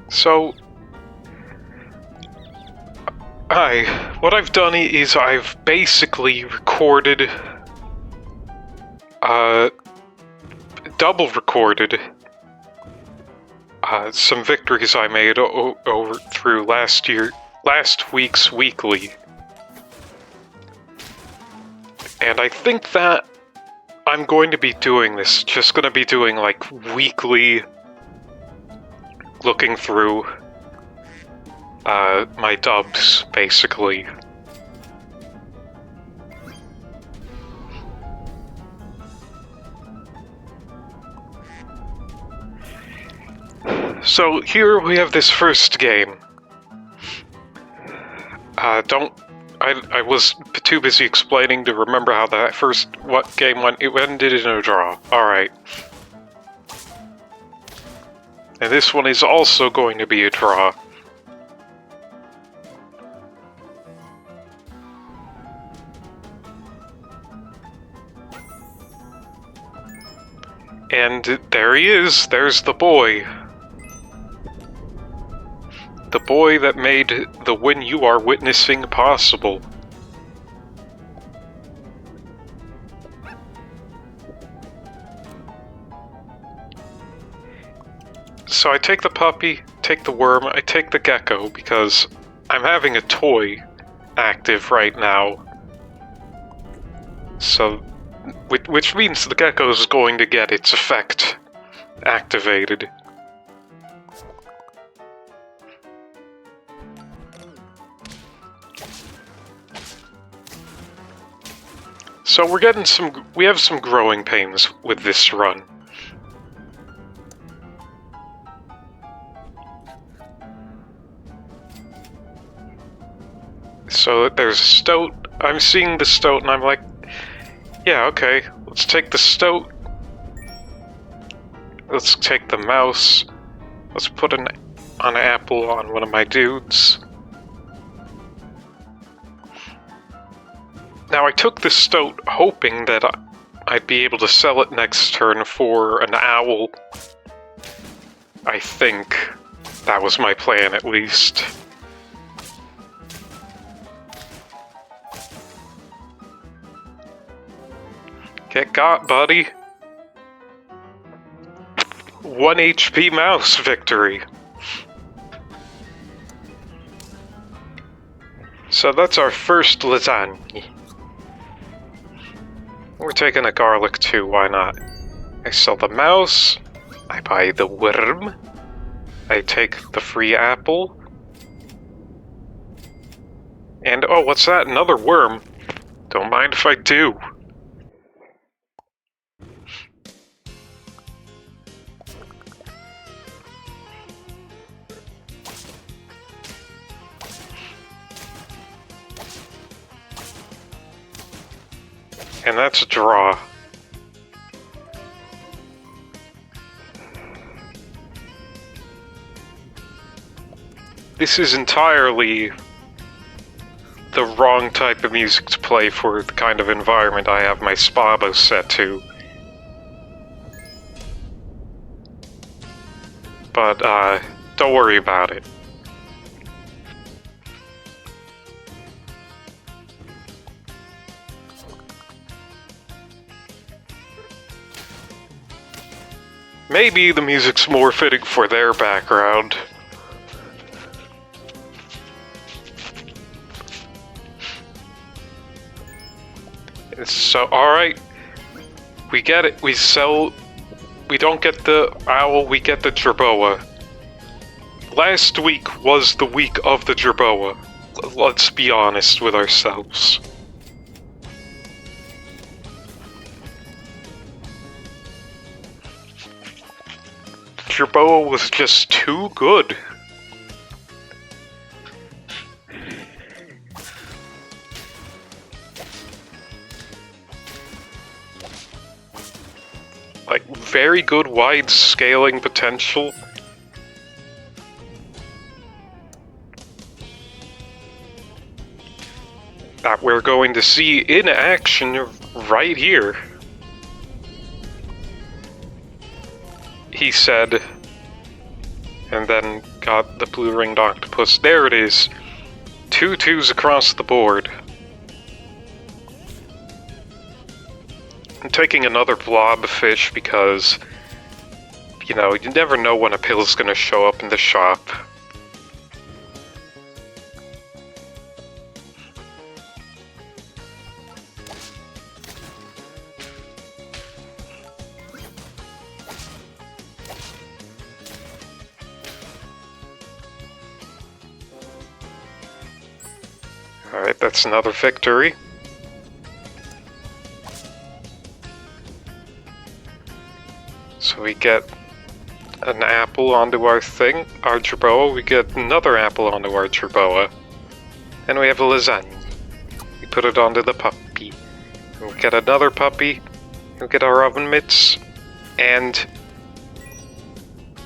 So, what I've done is I've basically recorded, double recorded, some victories I made over through last week's weekly. And I think that I'm going to be doing this, just gonna be doing like weekly looking through my dubs, basically. So here we have this first game. I was too busy explaining to remember how that what game went. It ended in a draw. Alright. And this one is also going to be a draw. And there he is. There's the boy. The boy that made the win you are witnessing possible. So I take the puppy, take the worm, I take the gecko because I'm having a toy active right now. So, which means the gecko is going to get its effect activated. So we have some growing pains with this run. So there's a stoat, I'm seeing the stoat and I'm like, yeah, okay, let's take the stoat. Let's take the mouse. Let's put an apple on one of my dudes. Now I took the stoat hoping that I'd be able to sell it next turn for an owl. I think that was my plan, at least. Get got, buddy. 1 HP mouse victory. So that's our first lasagna. We're taking a garlic too, why not? I sell the mouse, I buy the worm, I take the free apple, and oh, what's that? Another worm. Don't mind if I do. And that's a draw. This is entirely the wrong type of music to play for the kind of environment I have my Spabo set to. But, don't worry about it. Maybe the music's more fitting for their background. So, alright. We get it. We don't get the owl, we get the jerboa. Last week was the week of the jerboa. Let's be honest with ourselves. Jerboa was just too good. Like, very good wide scaling potential. That we're going to see in action right here. He said, And then got the blue ringed octopus. There it is. 2 2s across the board. I'm taking another blob fish because, you know, you never know when a pill's gonna show up in the shop. Alright, that's another victory. So we get an apple onto our thing, our jerboa, we get another apple onto our jerboa, and we have a lasagna. We put it onto the puppy. And we get another puppy, we get our oven mitts, and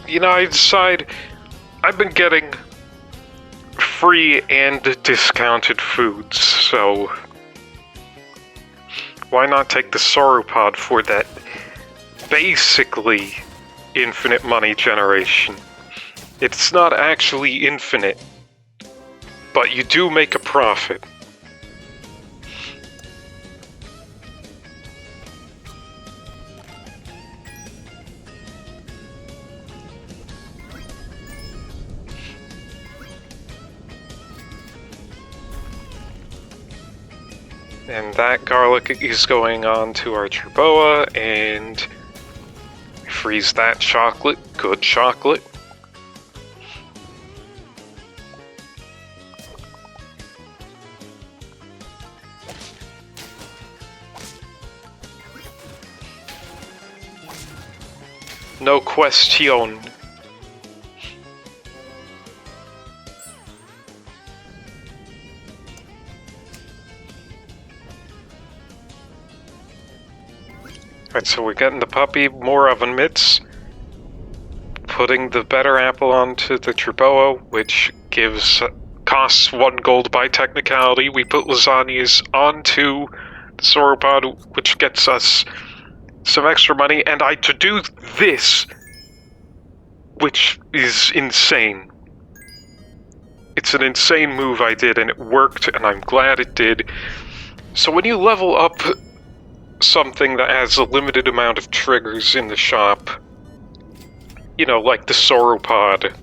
you know, I decide I've been getting free and discounted foods, so why not take the sauropod for that basically infinite money generation? It's not actually infinite, but you do make a profit. And that garlic is going on to our jerboa, and freeze that chocolate. Good chocolate. No question. Alright, so we're getting the puppy, more oven mitts, putting the better apple onto the jerboa, which costs 1 gold by technicality. We put lasagnas onto the sauropod, which gets us some extra money, and to do this, which is insane. It's an insane move I did, and it worked, and I'm glad it did. So when you level up something that has a limited amount of triggers in the shop, you know, like the sauropod,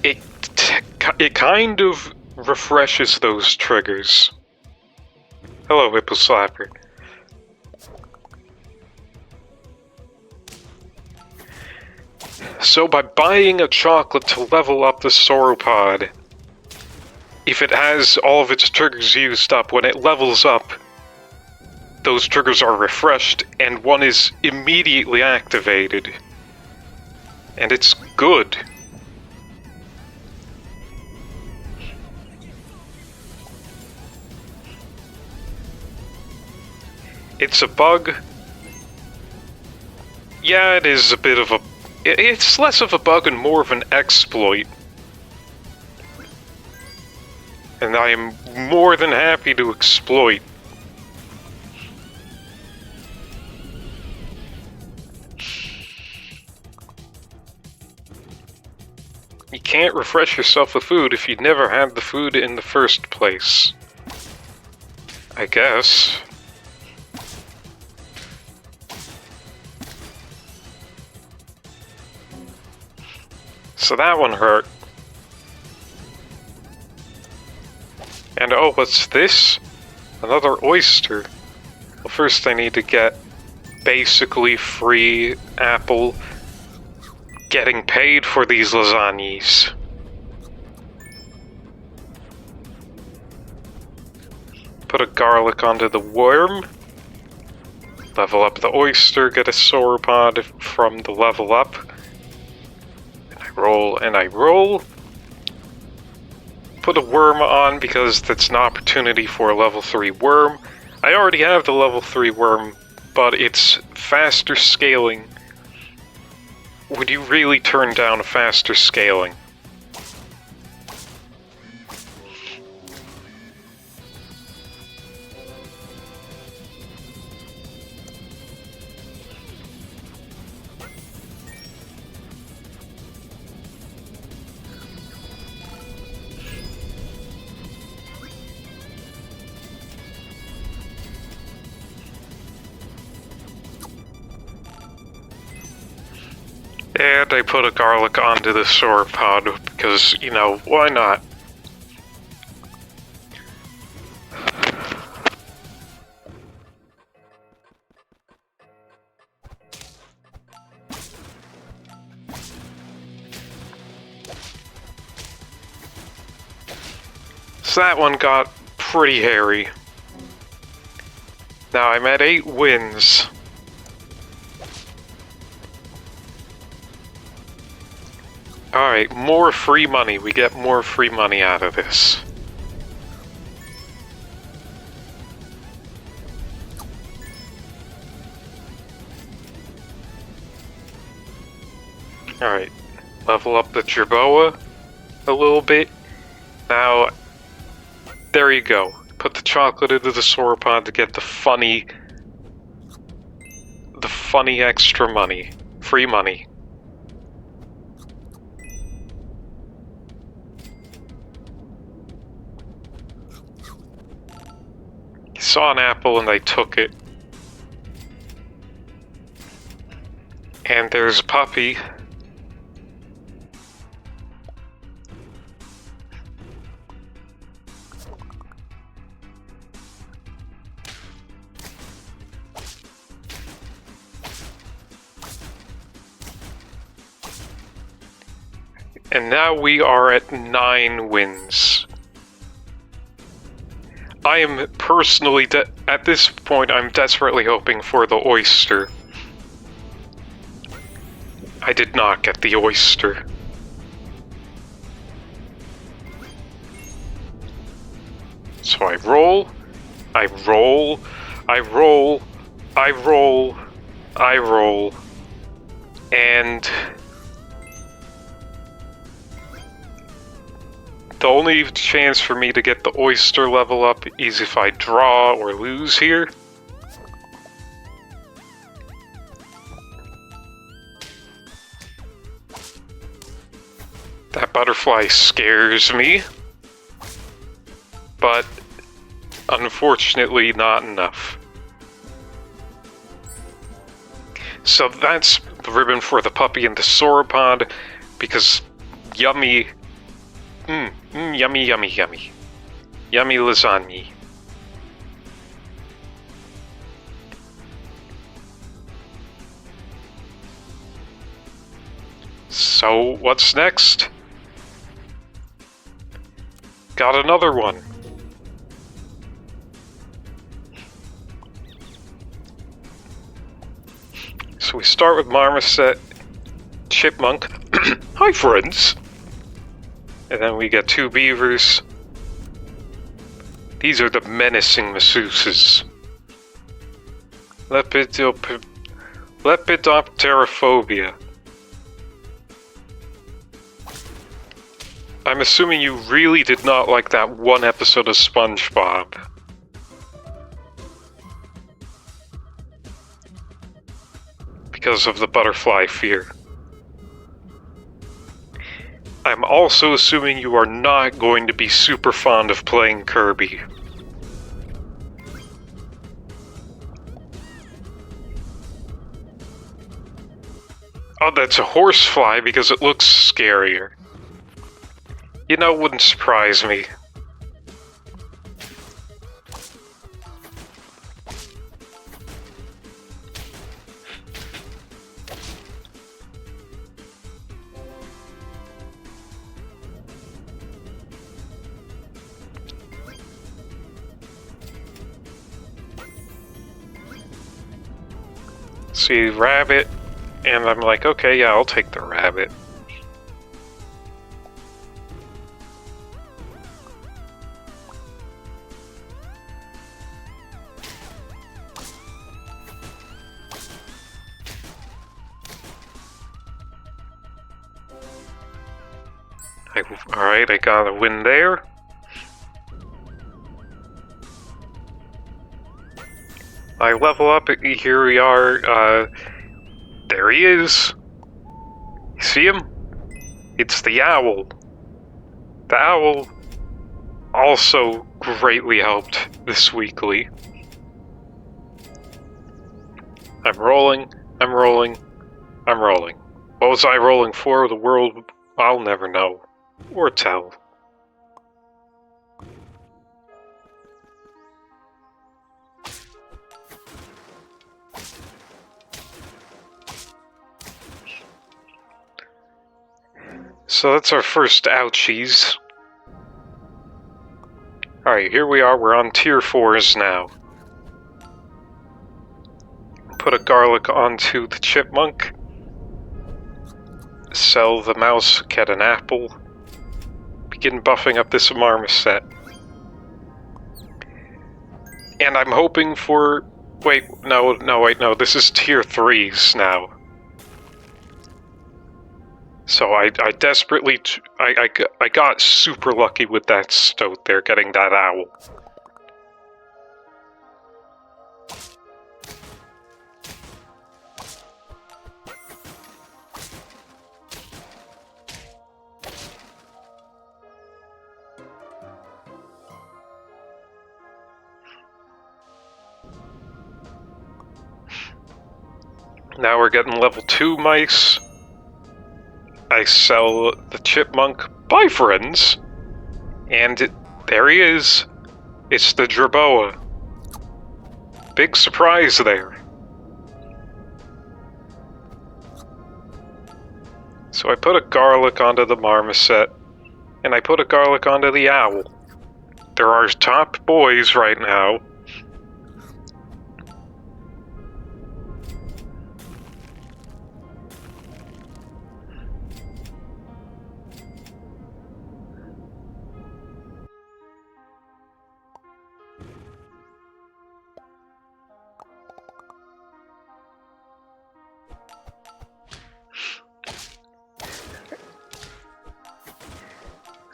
it kind of refreshes those triggers. Hello, Whipple Slapper. So by buying a chocolate to level up the sauropod, if it has all of its triggers used up, when it levels up, those triggers are refreshed, and one is immediately activated. And it's good. It's a bug. Yeah, it is a bit of a... It's less of a bug and more of an exploit. And I am more than happy to exploit. You can't refresh yourself with food if you never had the food in the first place. I guess. So that one hurt. And oh, what's this? Another oyster. Well, first I need to get basically free apple getting paid for these lasagnas. Put a garlic onto the worm. Level up the oyster, get a sauropod from the level up. And I roll and I roll. Put a worm on because that's an opportunity for a level 3 worm. I already have the level 3 worm, but it's faster scaling. Would you really turn down a faster scaling? And I put a garlic onto the sauropod because, you know, why not? So that one got pretty hairy. Now I'm at 8 wins. Alright, more free money. We get more free money out of this. Alright, level up the Jerboa a little bit. Now, there you go. Put the chocolate into the sauropod to get the funny extra money. Free money. He saw an apple and they took it. And there's a puppy. And now we are at 9 wins. I am personally, at this point, I'm desperately hoping for the oyster. I did not get the oyster. So I roll, I roll, I roll, I roll, I roll, and the only chance for me to get the oyster level up is if I draw or lose here. That butterfly scares me, but unfortunately not enough. So that's the ribbon for the puppy and the sauropod, because yummy. Yummy, yummy, yummy. Yummy lasagna. So, what's next? Got another one. So we start with Marmoset, Chipmunk. Hi, friends! And then we get 2 beavers. These are the menacing masseuses. Lepidopterophobia. I'm assuming you really did not like that one episode of SpongeBob. Because of the butterfly fear. I'm also assuming you are not going to be super fond of playing Kirby. Oh, that's a horsefly because it looks scarier. You know, it wouldn't surprise me. See, rabbit, and I'm like, okay, yeah, I'll take the rabbit. Alright, I got a win there. I level up, here we are, there he is. You see him? It's the owl. The owl also greatly helped this weekly. I'm rolling, I'm rolling, I'm rolling. What was I rolling for? The world I'll never know. Or tell. So that's our first ouchies. Alright, here we are, we're on tier 4s now. Put a garlic onto the chipmunk. Sell the mouse, get an apple. Begin buffing up this marmoset. And I'm hoping for... Wait, no, this is tier 3s now. So I desperately... I got super lucky with that stoat there, getting that owl. Now we're getting level 2 mice. I sell the chipmunk. Bye, friends! And there he is. It's the Jerboa. Big surprise there. So I put a garlic onto the marmoset, and I put a garlic onto the owl. They're our top boys right now.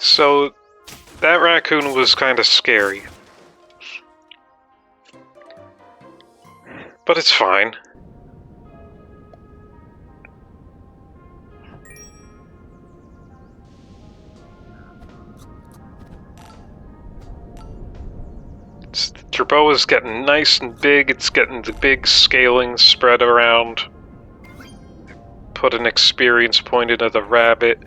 So, that raccoon was kind of scary. But it's fine. Jerboa's getting nice and big, it's getting the big scaling spread around. Put an experience point into the rabbit.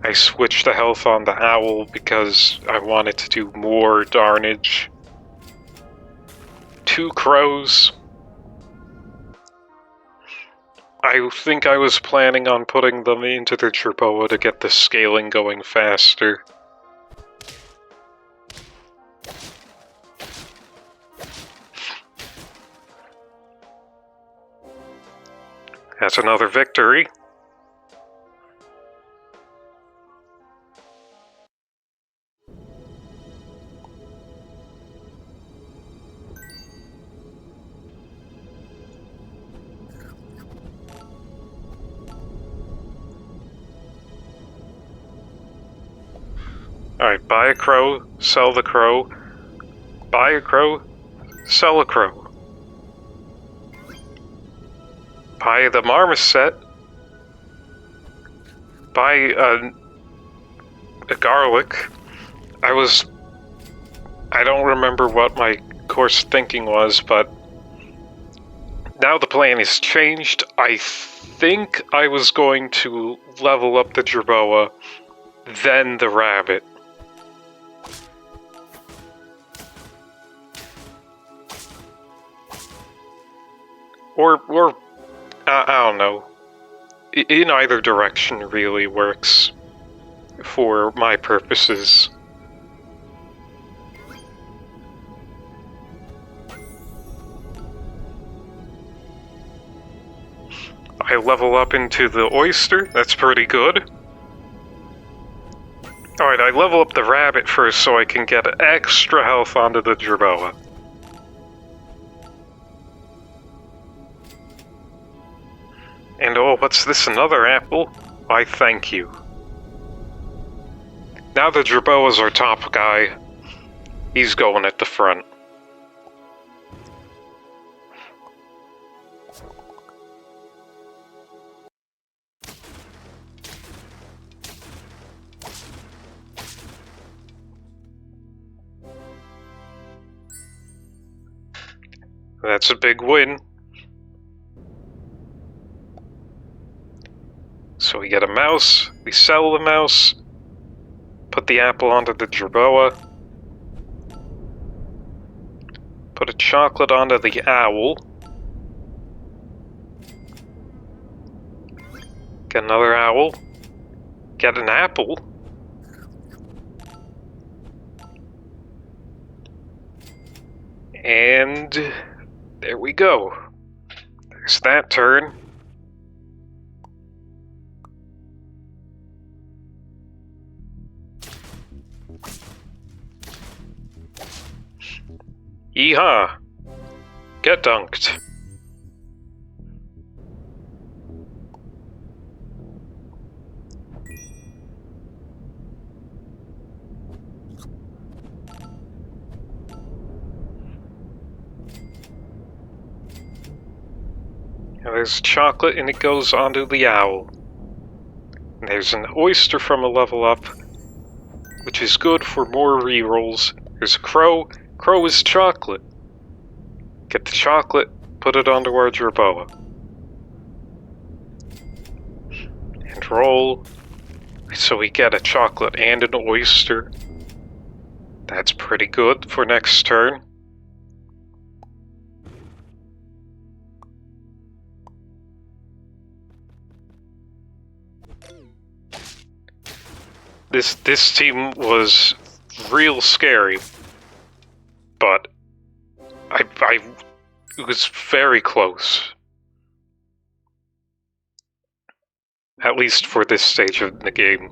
I switched the health on the owl because I wanted to do more darnage. 2 crows. I think I was planning on putting them into the Jerboa to get the scaling going faster. That's another victory. Alright, buy a crow, sell the crow. Buy a crow, sell a crow. Buy the marmoset. Buy a garlic. I don't remember what my course thinking was, but now the plan is changed. I think I was going to level up the Jerboa, then the rabbit. Or I don't know. In either direction really works for my purposes. I level up into the oyster, that's pretty good. Alright, I level up the rabbit first so I can get extra health onto the Jerboa. And oh, what's this, another apple? Why, thank you. Now the Jerboa's our top guy. He's going at the front. That's a big win. So we get a mouse, we sell the mouse, put the apple onto the jerboa, put a chocolate onto the owl, get another owl, get an apple, and there we go. There's that turn. Yeehaw! Get dunked. Now there's chocolate and it goes onto the owl. And there's an oyster from a level up, which is good for more rerolls. There's a crow. Crow is chocolate. Get the chocolate, put it onto our jerboa. And roll. So we get a chocolate and an oyster. That's pretty good for next turn. This team was real scary. But it was very close. At least for this stage of the game.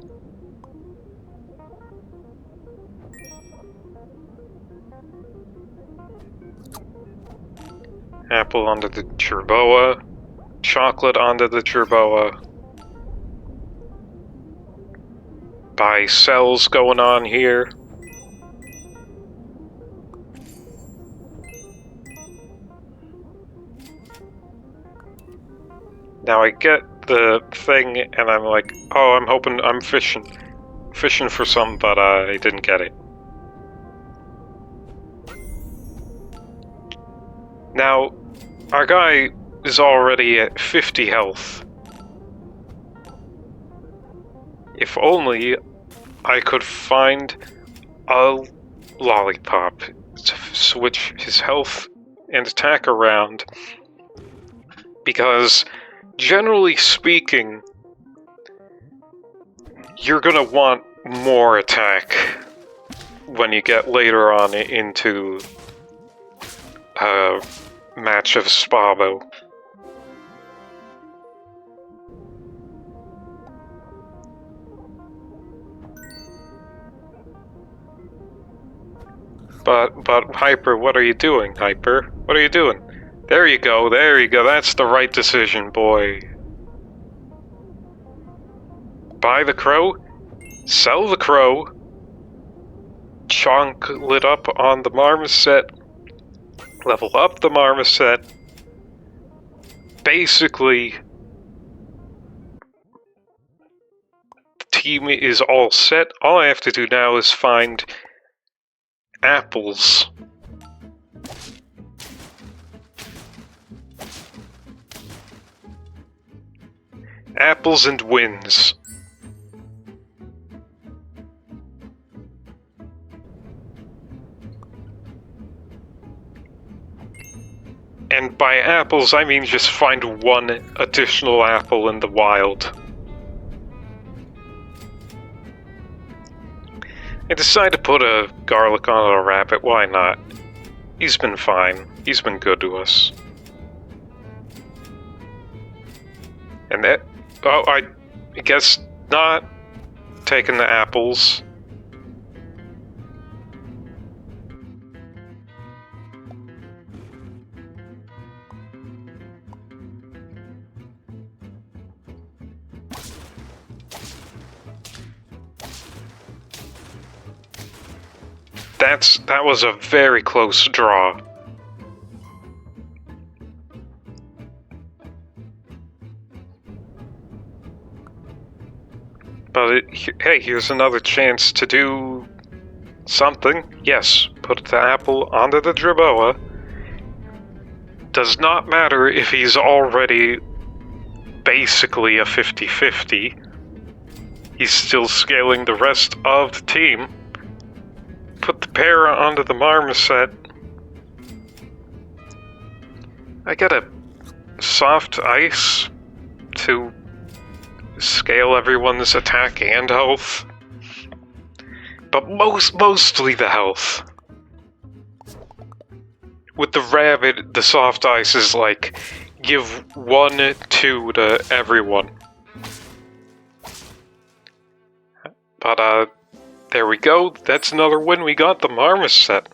Apple onto the jerboa, chocolate onto the jerboa. Buy cells going on here. Now I get the thing, and I'm like, oh, I'm hoping, I'm fishing for something, but I didn't get it. Now, our guy is already at 50 health. If only I could find a lollipop to switch his health and attack around, because generally speaking, you're gonna want more attack when you get later on into a match of Spabo. But Hyper, what are you doing, Hyper? What are you doing? There you go, that's the right decision, boy. Buy the crow, sell the crow, chunk lit up on the marmoset, level up the marmoset. Basically, the team is all set. All I have to do now is find apples. Apples and wins. And by apples, I mean just find one additional apple in the wild. I decided to put a garlic on a rabbit, why not? He's been fine. He's been good to us. And that... oh, I guess not taking the apples. That was a very close draw. But hey, here's another chance to do something. Yes, put the apple onto the jerboa. Does not matter if he's already basically a 50-50. He's still scaling the rest of the team. Put the para onto the marmoset. I got a soft ice to scale everyone's attack and health. But mostly the health. With the rabbit, the soft ice is like, give 1, 2 to everyone. But, there we go. That's another win. We got the marmoset.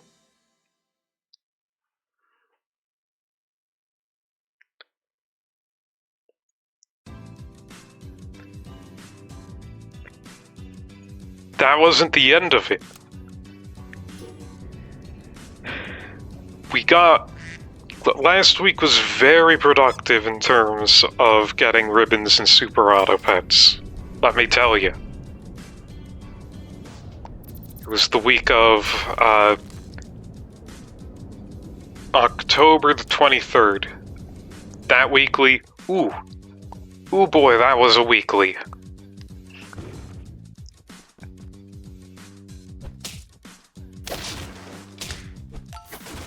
That wasn't the end of it. Last week was very productive in terms of getting ribbons and super auto pets. Let me tell you. It was the week of October the 23rd. That weekly, ooh boy, that was a weekly.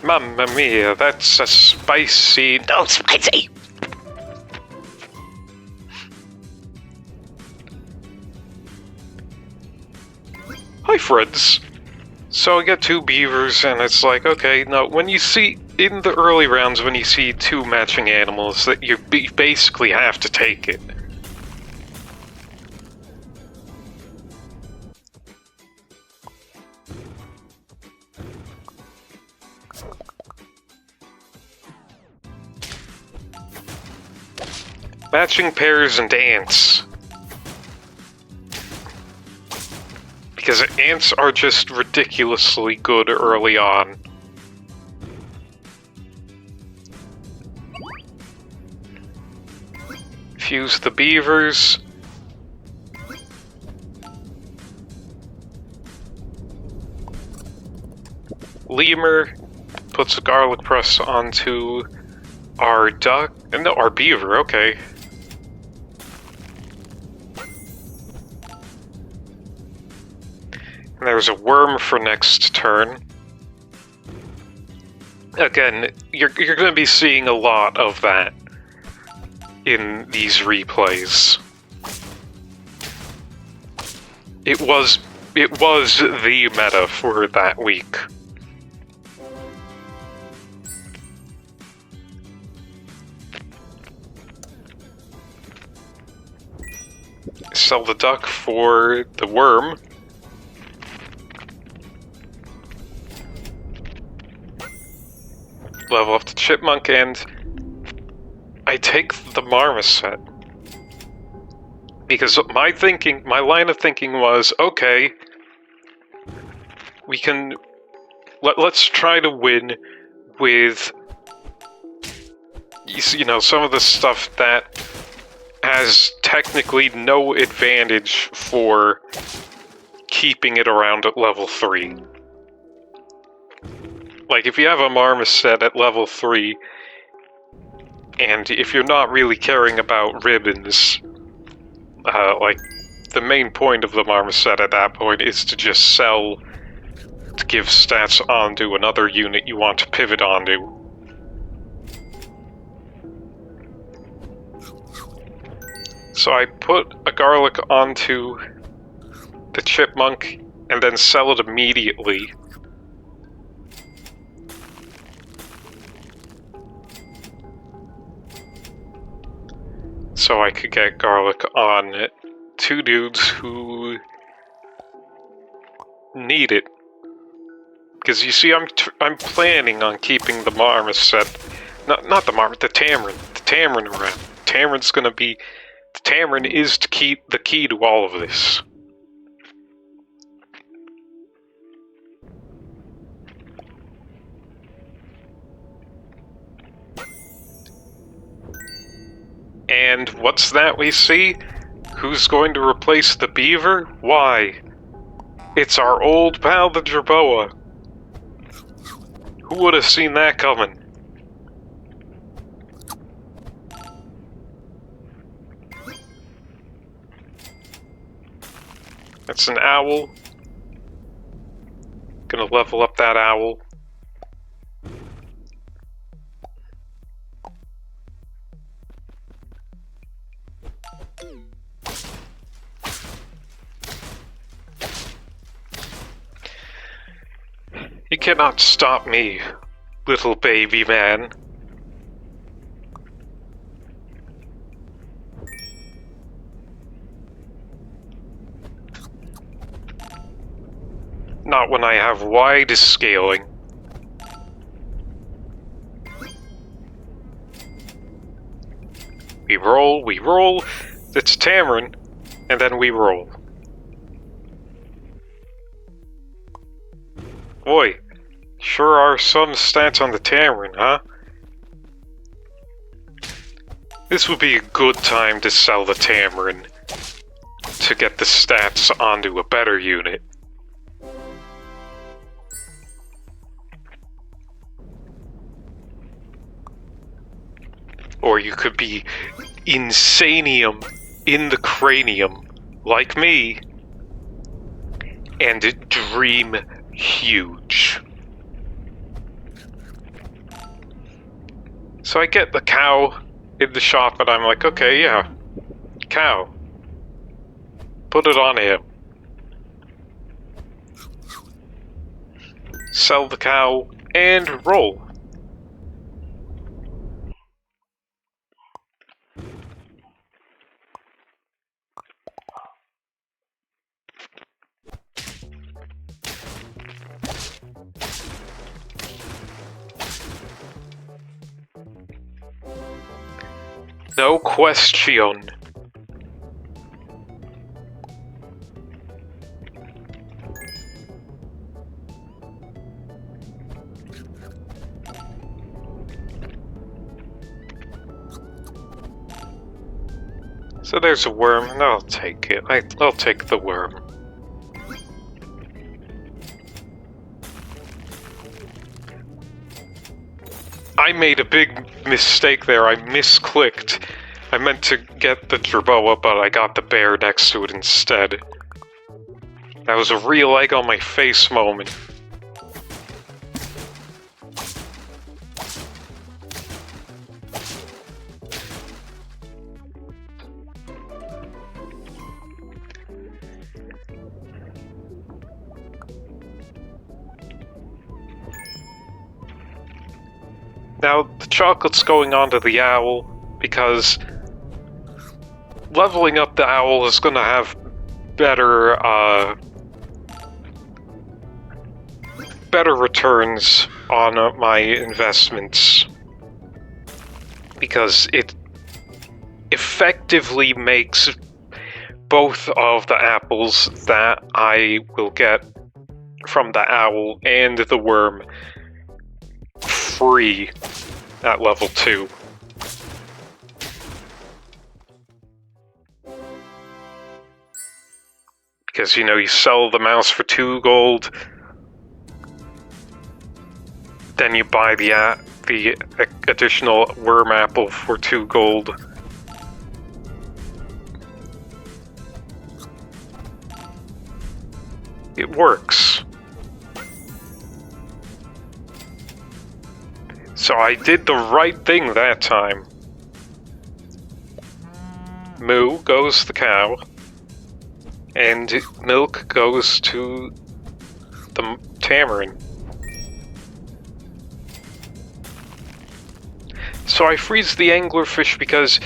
Mamma mia, that's a spicy... No, spicy! Hi, friends. So I get 2 beavers, and it's like, okay, now, when you see, in the early rounds, when you see 2 matching animals, that you basically have to take it. Matching pairs and ants. Because ants are just ridiculously good early on. Fuse the beavers. Lemur puts a garlic press onto our duck. No, our beaver, okay. And there's a worm for next turn. Again, you're going to be seeing a lot of that in these replays. It was the meta for that week. Sell the duck for the worm. Level up the chipmunk, and I take the marmoset. Because my line of thinking was, okay, we can... Let's try to win with, you know, some of the stuff that has technically no advantage for keeping it around at level 3. Like, if you have a marmoset at level 3, and if you're not really caring about ribbons, like, the main point of the marmoset at that point is to just sell to give stats onto another unit you want to pivot onto. So I put a garlic onto the chipmunk, and then sell it immediately. So I could get garlic on 2 dudes who need it. Because you see, I'm planning on keeping the marmoset, not the marmoset, the Tamarin around. Tamarin's gonna be, the Tamarin is the key to all of this. And what's that we see? Who's going to replace the beaver? Why? It's our old pal, the jerboa. Who would have seen that coming? That's an owl. Gonna level up that owl. You cannot stop me, little baby man. Not when I have wide scaling. We roll, it's Tamarin, and then we roll. Boy, sure are some stats on the Tamarin, huh? This would be a good time to sell the Tamarin to get the stats onto a better unit. Or you could be insanium in the cranium, like me, and dream huge. So I get the cow in the shop and I'm like, okay, yeah, cow. Put it on him. Sell the cow and roll. No question. So there's a worm, and I'll take it. I'll take the worm. I made a big mistake there. I misclicked. I meant to get the Jerboa, but I got the bear next to it instead. That was a real egg on my face moment. Now, the chocolate's going on to the owl, because leveling up the owl is gonna have better, better returns on my investments. Because it effectively makes both of the apples that I will get from the owl and the worm free at level 2. Because, you know, you sell the mouse for 2 gold, then you buy the additional worm apple for 2 gold. It works. So I did the right thing that time. Moo goes the cow, and milk goes to the Tamarin. So I freeze the anglerfish because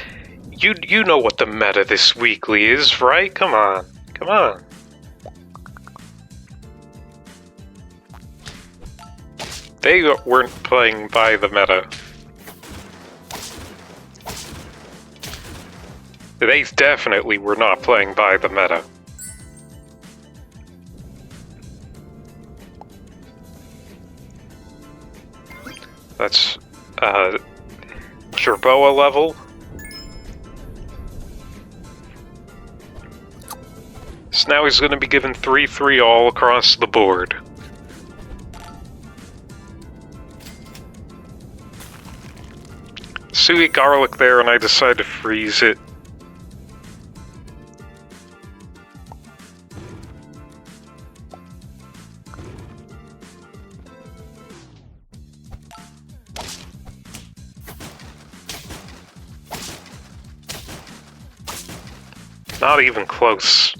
you know what the meta this weekly is, right? Come on, come on. They weren't playing by the meta. They definitely were not playing by the meta. That's Jerboa level. So now he's going to be given 3/3 all across the board. Sweet garlic there, and I decide to freeze it. Not even close.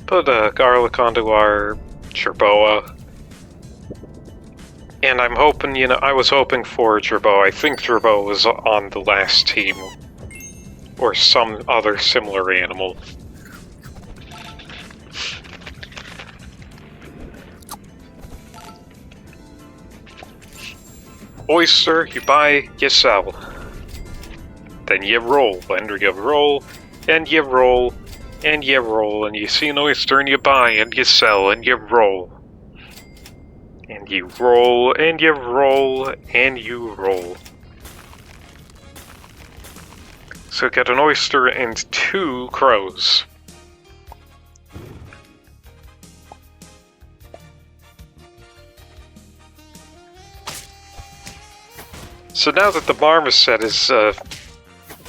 Put garlic onto our jerboa. And I'm hoping, I was hoping for jerboa. I think jerboa was on the last team. Or some other similar animal. Oyster, you buy, you sell. Then you roll, and you roll, and you roll, and you roll, and you see an oyster and you buy, and you sell, and you roll. And you roll, and you roll, and you roll. So get an oyster and 2 crows. So now that the marmoset is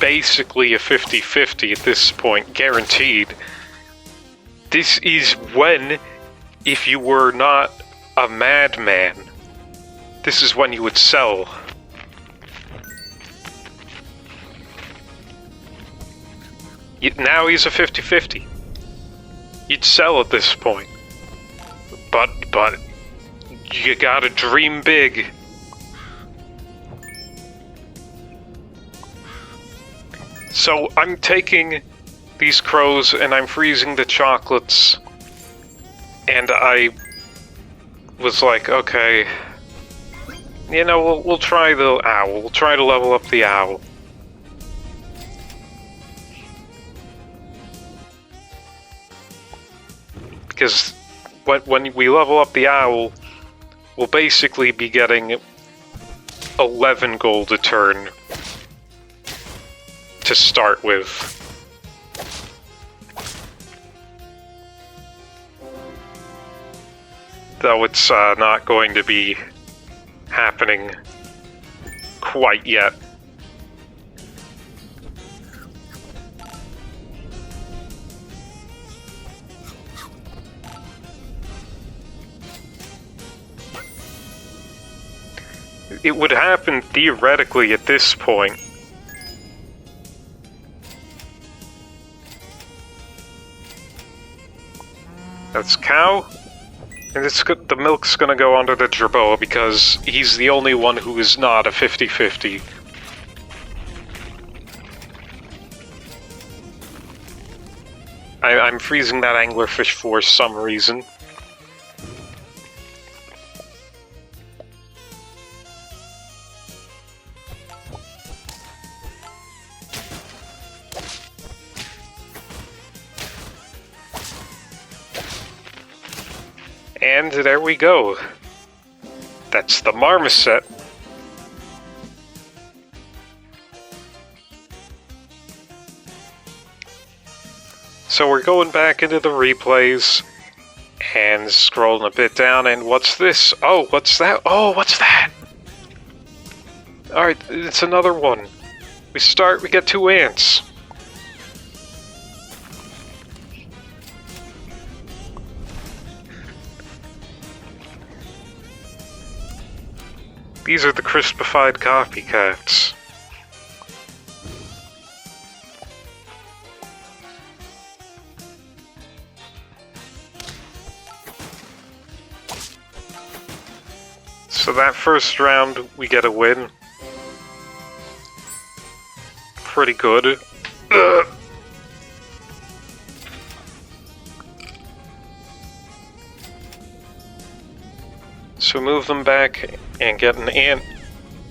basically a 50-50 at this point, guaranteed, this is when, if you were not a madman, this is when you would sell. Now he's a 50-50. You'd sell at this point. But you gotta dream big. So I'm taking these crows and I'm freezing the chocolates, and I was like, okay, we'll try the owl. We'll try to level up the owl. Because when we level up the owl, we'll basically be getting 11 gold a turn to start with. Though it's not going to be happening quite yet. It would happen theoretically at this point. That's cow, and the milk's gonna go under the jerboa because he's the only one who is not a 50-50. I'm freezing that anglerfish for some reason. And there we go. That's the marmoset. So we're going back into the replays and scrolling a bit down, and what's this? Oh, what's that? Oh, what's that? Alright, it's another one. We get 2 ants. These are the crispified copycats. So that first round, we get a win. Pretty good. Ugh. So move them back and get an ant.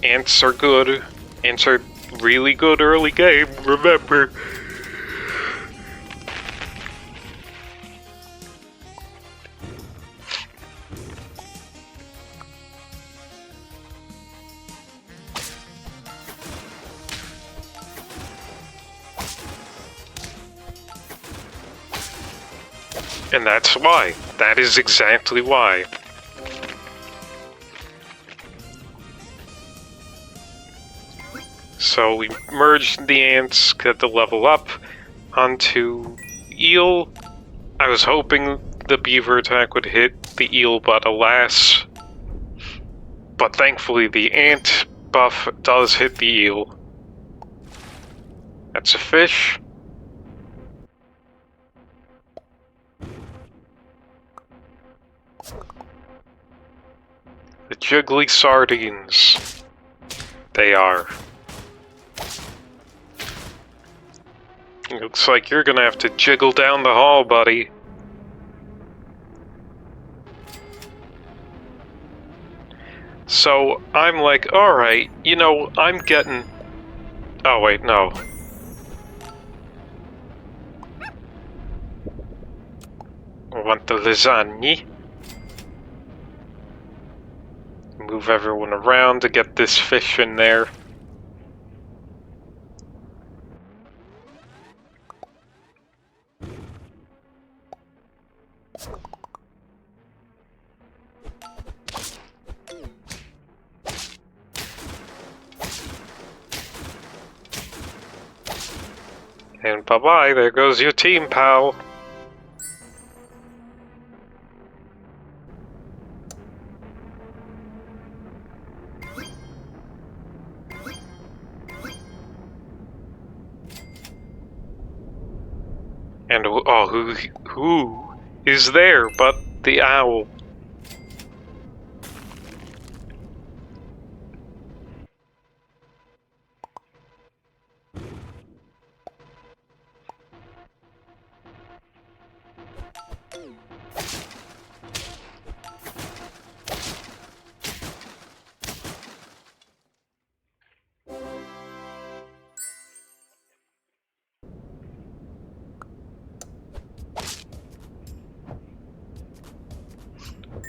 Ants are good. Ants are really good early game, remember. And that's why. That is exactly why. So we merged the ants, got the level up onto eel. I was hoping the beaver attack would hit the eel, but alas. But thankfully the ant buff does hit the eel. That's a fish. The jiggly sardines. They are. Looks like you're gonna have to jiggle down the hall, buddy. So, I'm like, alright, you know, I'm getting... Oh wait, no. I want the lasagna. Move everyone around to get this fish in there. And bye-bye, there goes your team, pal. And, oh, who is there but the owl?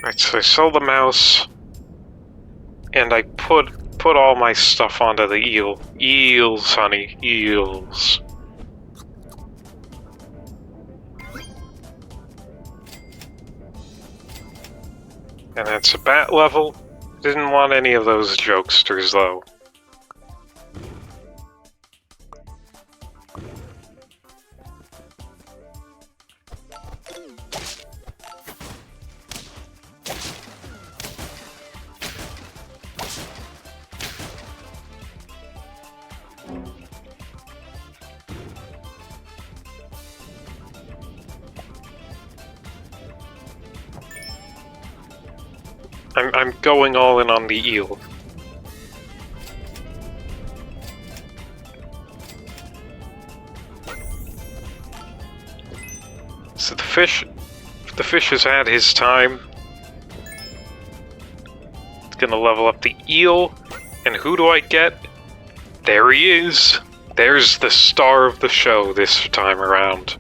Right, so I sell the mouse, and I put all my stuff onto the eel. Eels, honey, eels. And that's a bat level. Didn't want any of those jokesters, though. I'm going all in on the eel. So the fish has had his time. It's gonna level up the eel, and who do I get? There he is! There's the star of the show this time around.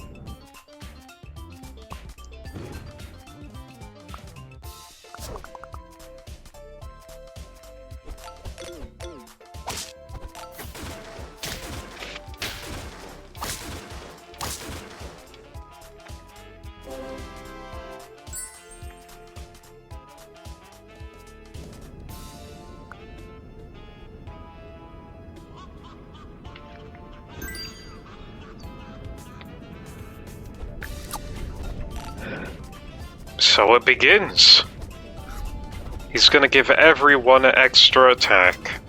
So it begins. He's gonna give everyone an extra attack.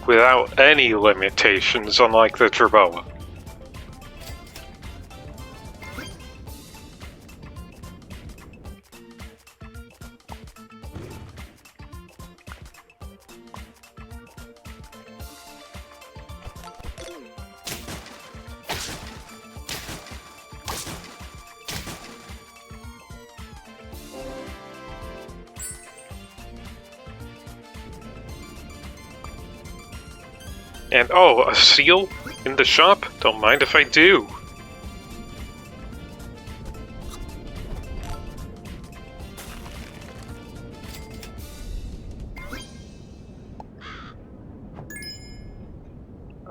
Without any limitations, unlike the Jerboa. And oh, a seal in the shop? Don't mind if I do.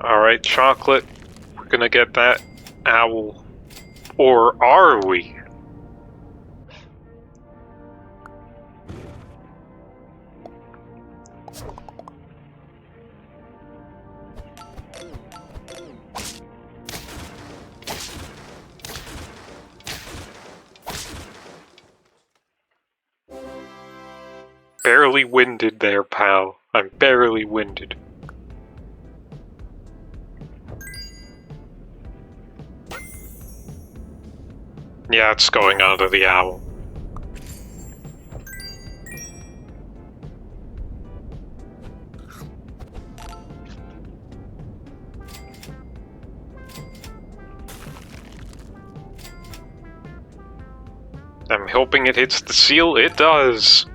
Alright, chocolate. We're gonna get that owl. Or are we? barely winded there, pal. I'm barely winded. Yeah, it's going onto the owl. I'm hoping it hits the seal. It does!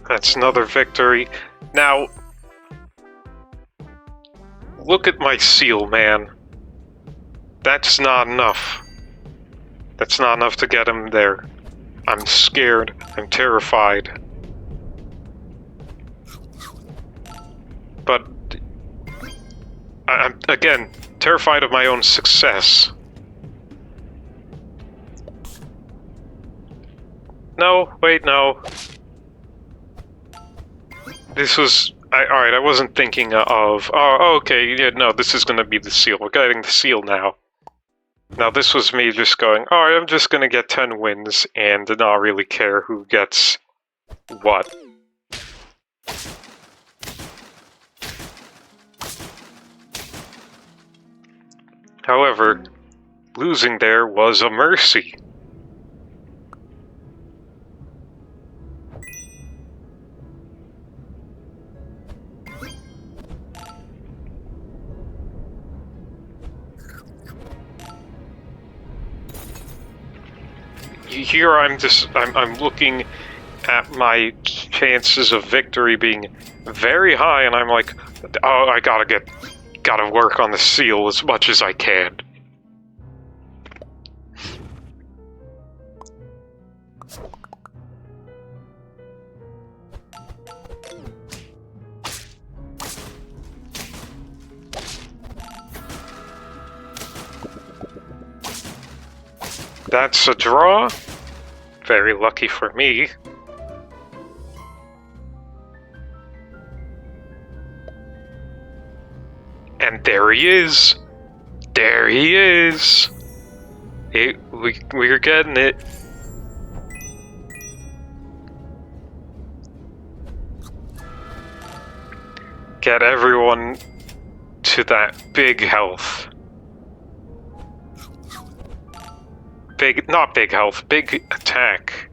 That's another victory. Now, look at my seal, man. That's not enough. That's not enough to get him there. I'm scared. I'm terrified. But I'm, again, terrified of my own success. No, wait, no. This was... Alright, I wasn't thinking of... Oh, okay, yeah, no, this is gonna be the seal. We're getting the seal now. Now, this was me just going, alright, I'm just gonna get 10 wins and not really care who gets what. However, losing there was a mercy. Here I'm looking at my chances of victory being very high, and I'm like, oh, I gotta work on the seal as much as I can. That's a draw. Very lucky for me. And there he is. There he is. We're getting it. Get everyone to that big health. Not big health, big attack.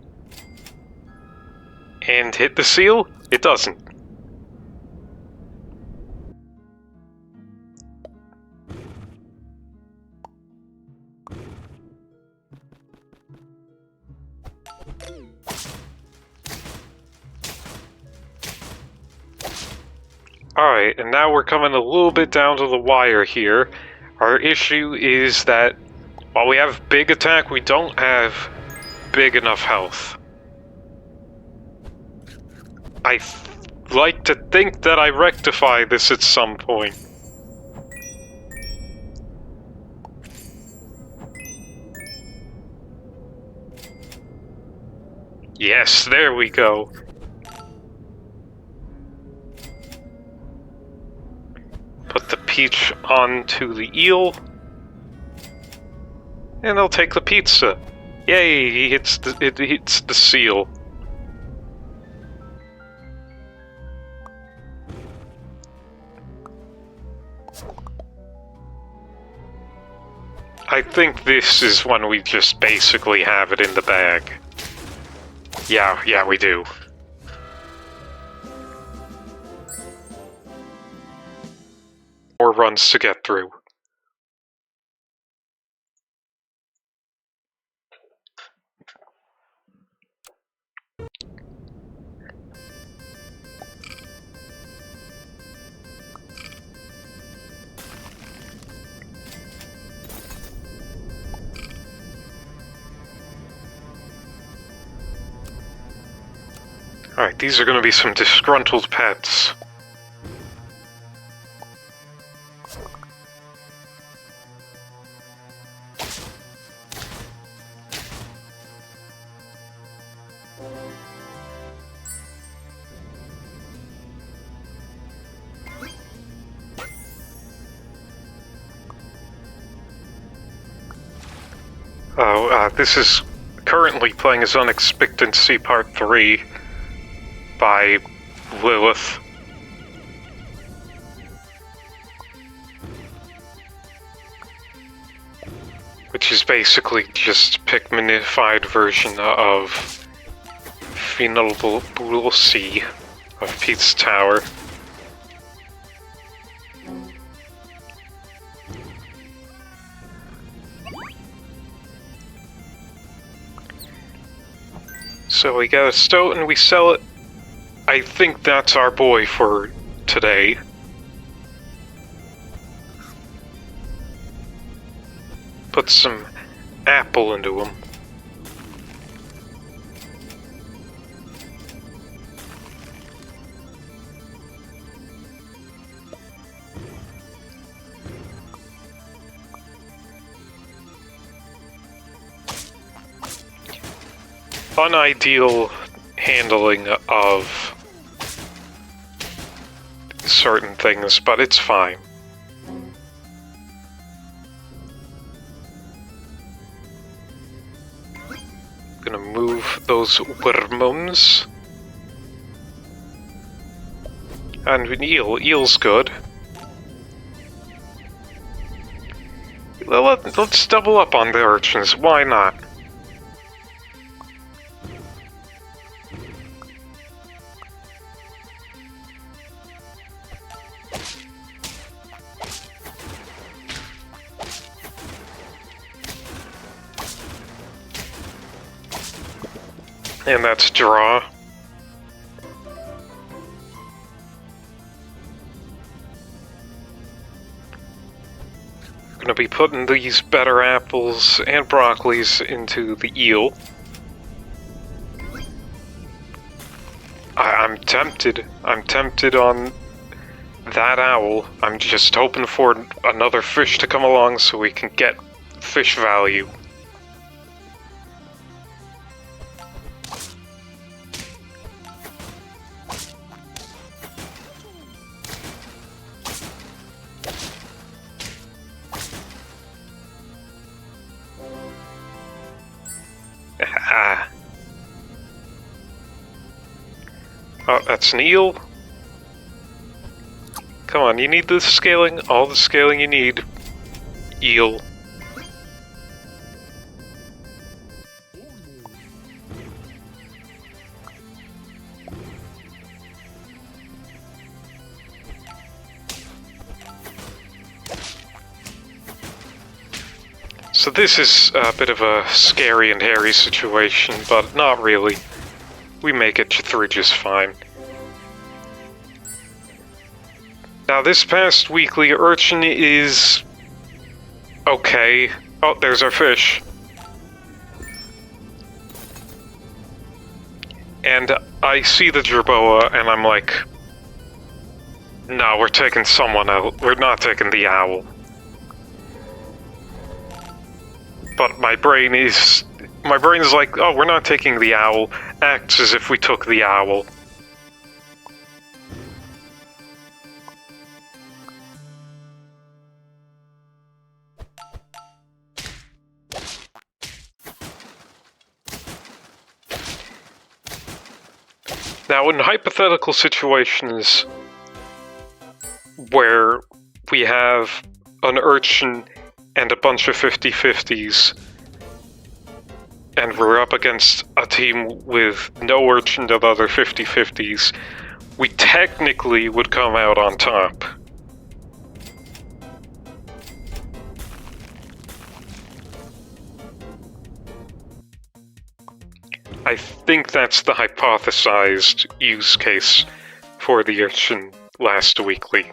And hit the seal? It doesn't. Alright, and now we're coming a little bit down to the wire here. Our issue is that while we have big attack, we don't have big enough health. I like to think that I rectify this at some point. Yes, there we go. Put the peach onto the eel. And I'll take the pizza. Yay, it hits the seal. I think this is when we just basically have it in the bag. Yeah, we do. More runs to get through. Alright, these are gonna be some disgruntled pets. This is currently playing as Unexpectancy Part 3 by Lilith. Which is basically just Pikminified version of Final Bulsi of Pete's Tower. So we get a stoat and we sell it. I think that's our boy for today. Put some apple into him. Unideal handling of certain things, but it's fine. Gonna move those worms. And an eel. Eel's good. Let's double up on the urchins. Why not? And that's draw. Gonna be putting these better apples and broccolis into the eel. I'm tempted. I'm tempted on that owl. I'm just hoping for another fish to come along so we can get fish value. Oh, that's an eel. Come on, you need the scaling, all the scaling you need. Eel. So this is a bit of a scary and hairy situation, but not really. We make it through just fine. Now this past weekly, urchin is okay. Oh, there's our fish. And I see the jerboa and I'm like, no, we're taking someone else. We're not taking the owl. But my brain is like, oh, we're not taking the owl. Acts as if we took the owl. Now, in hypothetical situations where we have an urchin and a bunch of 50-50s, and we're up against a team with no urchin and other 50-50s, we technically would come out on top. I think that's the hypothesized use case for the urchin last weekly.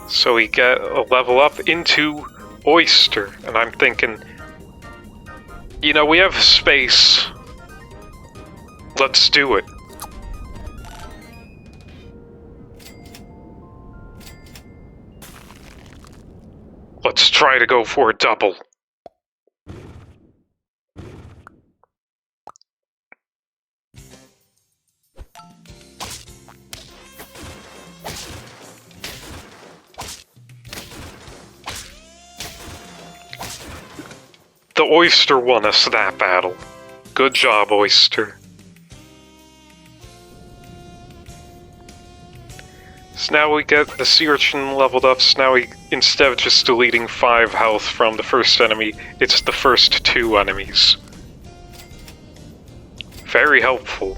So we get a level up into Oyster, and I'm thinking, you know, we have space. Let's do it. Let's try to go for a double. The Oyster won us that battle. Good job, Oyster. So now we get the sea urchin leveled up, so now instead of just deleting 5 health from the first enemy, it's the first 2 enemies. Very helpful.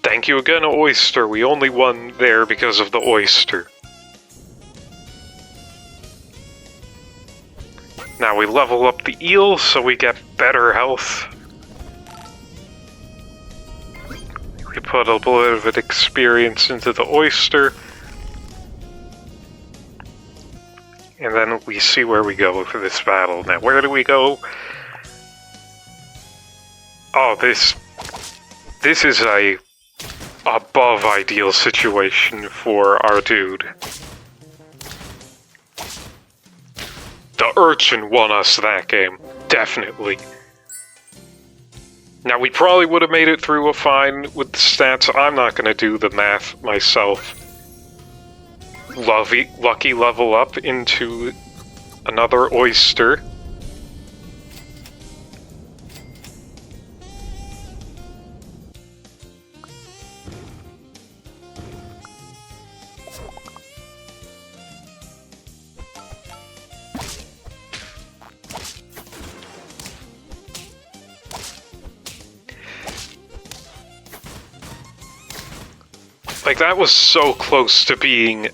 Thank you again, Oyster. We only won there because of the Oyster. Now we level up the eel so we get better health. We put a little bit of experience into the Oyster. And then we see where we go for this battle. Now, where do we go? Oh, this is a above ideal situation for our dude. The urchin won us that game, definitely. Now we probably would have made it through fine with the stats. I'm not gonna do the math myself. Lucky level up into another Oyster. Like, that was so close to being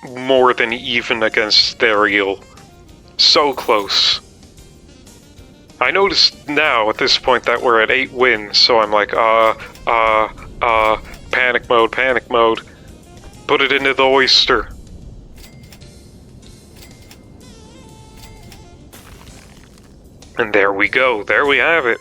more than even against Therial. So close. I noticed now, at this point, that we're at 8 wins, so I'm like, panic mode. Put it into the Oyster. And there we go, there we have it.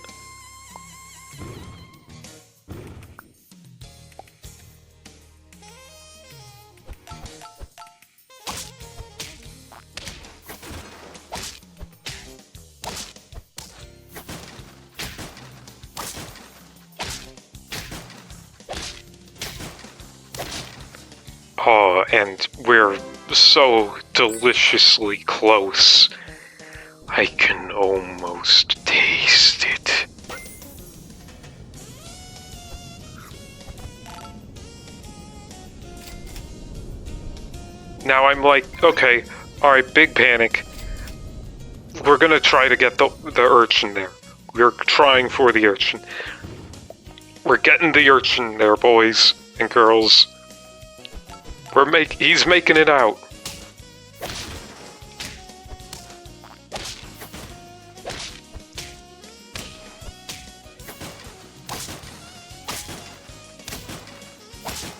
Oh, and we're so deliciously close. I can almost taste it. Now I'm like, okay, alright, big panic. We're gonna try to get the urchin there. We're trying for the urchin. We're getting the urchin there, boys and girls. He's making it out.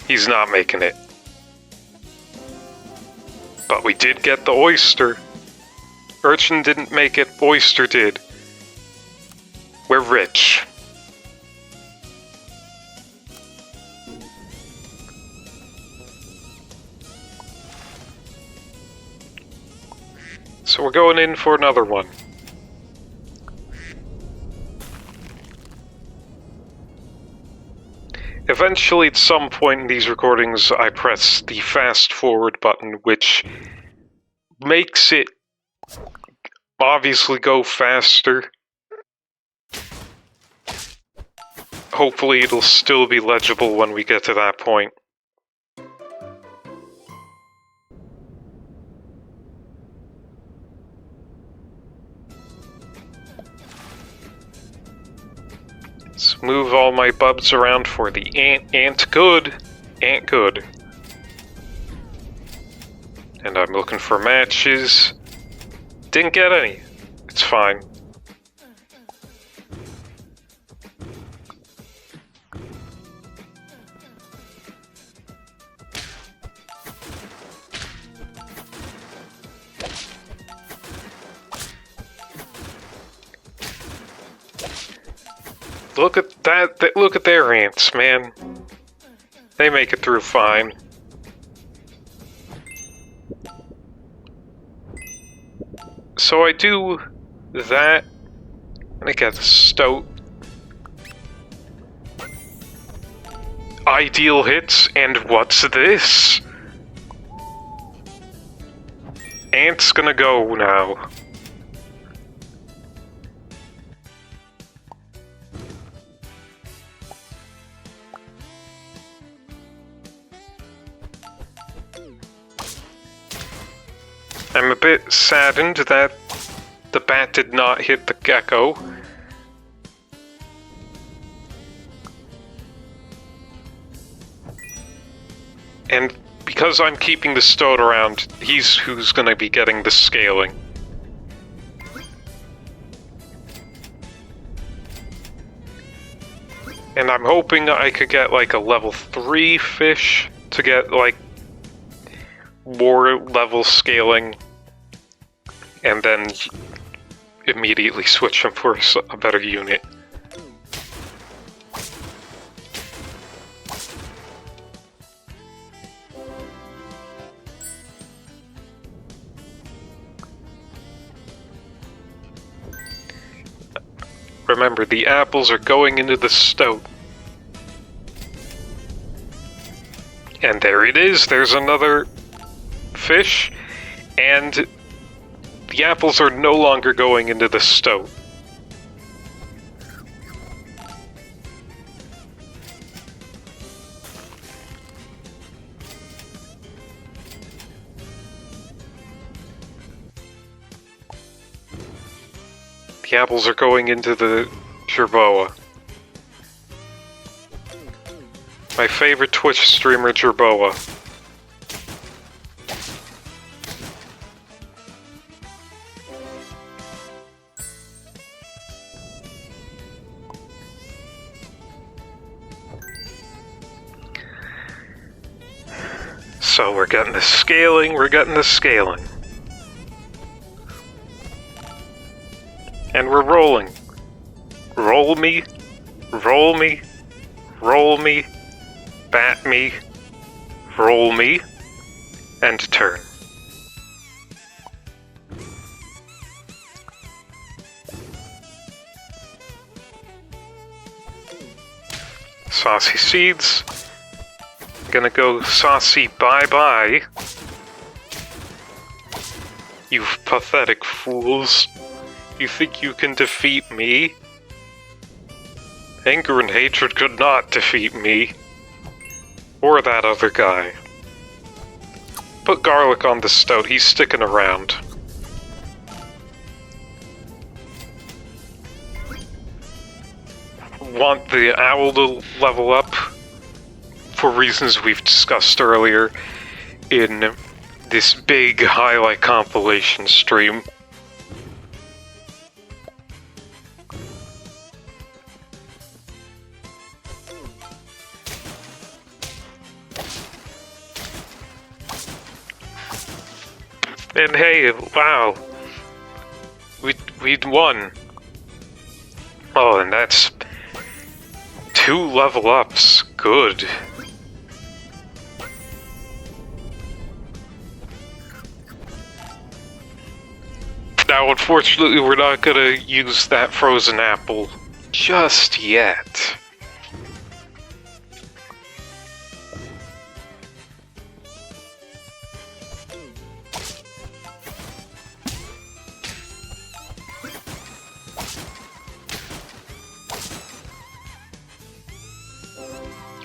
He's not making it. But we did get the Oyster. Urchin didn't make it, Oyster did. We're rich. So we're going in for another one. Eventually, at some point in these recordings, I press the fast forward button, which makes it obviously go faster. Hopefully it'll still be legible when we get to that point. Let's move all my bubs around for the ant good. Ant good. And I'm looking for matches. Didn't get any. It's fine. Look at that, look at their ants, man. They make it through fine. So I do that, and I get the stoat. Ideal hits, and what's this? Ant's gonna go now. I'm a bit saddened that the bat did not hit the gecko. And because I'm keeping the stoat around, he's who's gonna be getting the scaling. And I'm hoping I could get like a level 3 fish to get like more level scaling, and then immediately switch him for a better unit. Remember, the apples are going into the stoat. And there it is, there's another fish, and the apples are no longer going into the stoat. The apples are going into the Jerboa. My favorite Twitch streamer, Jerboa. So we're getting the scaling, And we're rolling. Roll me, roll me, roll me, bat me, roll me, and turn. Saucy seeds. Gonna go saucy bye-bye. You pathetic fools. You think you can defeat me? Anger and hatred could not defeat me. Or that other guy. Put garlic on the stoat, he's sticking around. Want the owl to level up? For reasons we've discussed earlier in this big highlight compilation stream. And hey, wow, we'd won. Oh, and that's 2 level ups. Good. Now, unfortunately, we're not gonna use that frozen apple just yet.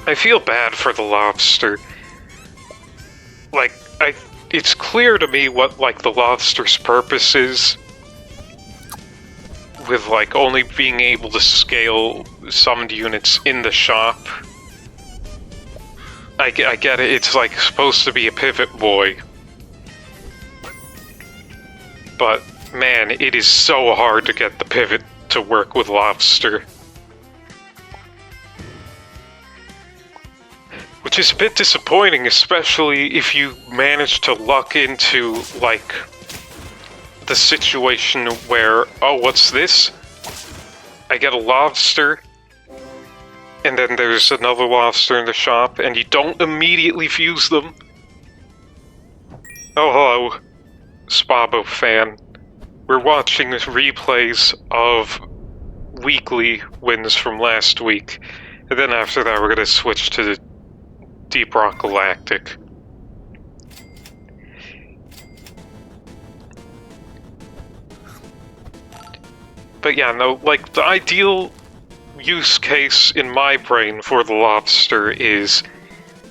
I feel bad for the lobster. Like, it's clear to me what, like, the lobster's purpose is. With, like, only being able to scale summoned units in the shop. I get it, it's, like, supposed to be a pivot boy. But, man, it is so hard to get the pivot to work with lobster. Which is a bit disappointing, especially if you manage to luck into, like, the situation where, oh, what's this? I get a lobster, and then there's another lobster in the shop, and you don't immediately fuse them. Oh, hello, Spabo fan. we're watching replays of weekly wins from last week, and then after that we're gonna switch to the Deep Rock Galactic. But yeah, no, like, the ideal use case in my brain for the lobster is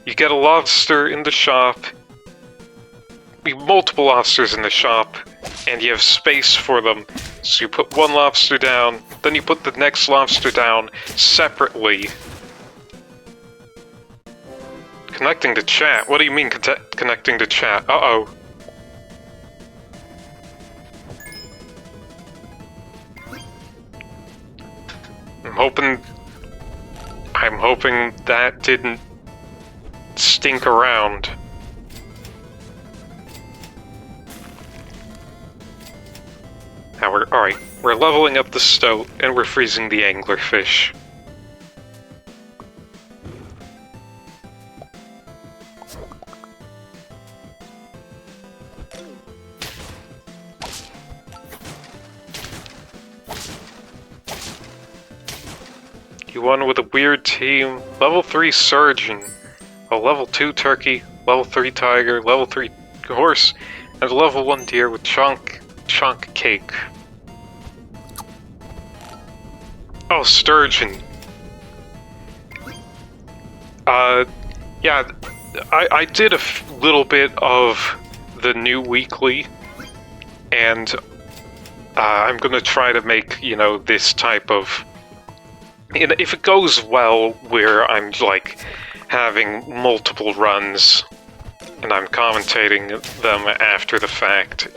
you get a lobster in the shop, multiple lobsters in the shop, and you have space for them. So you put one lobster down, then you put the next lobster down separately. Connecting to chat? What do you mean connecting to chat? Uh-oh. I'm hoping that didn't stink around. Now alright, we're leveling up the stoat and we're freezing the anglerfish. You won with a weird team. Level 3 surgeon, a level 2 turkey, level 3 tiger, level 3 horse, and a level 1 deer with chunk cake. Oh, sturgeon. Yeah, I did a little bit of the new weekly, and I'm gonna try to make, you know, this type of... If it goes well, where I'm, like, having multiple runs, and I'm commentating them after the fact,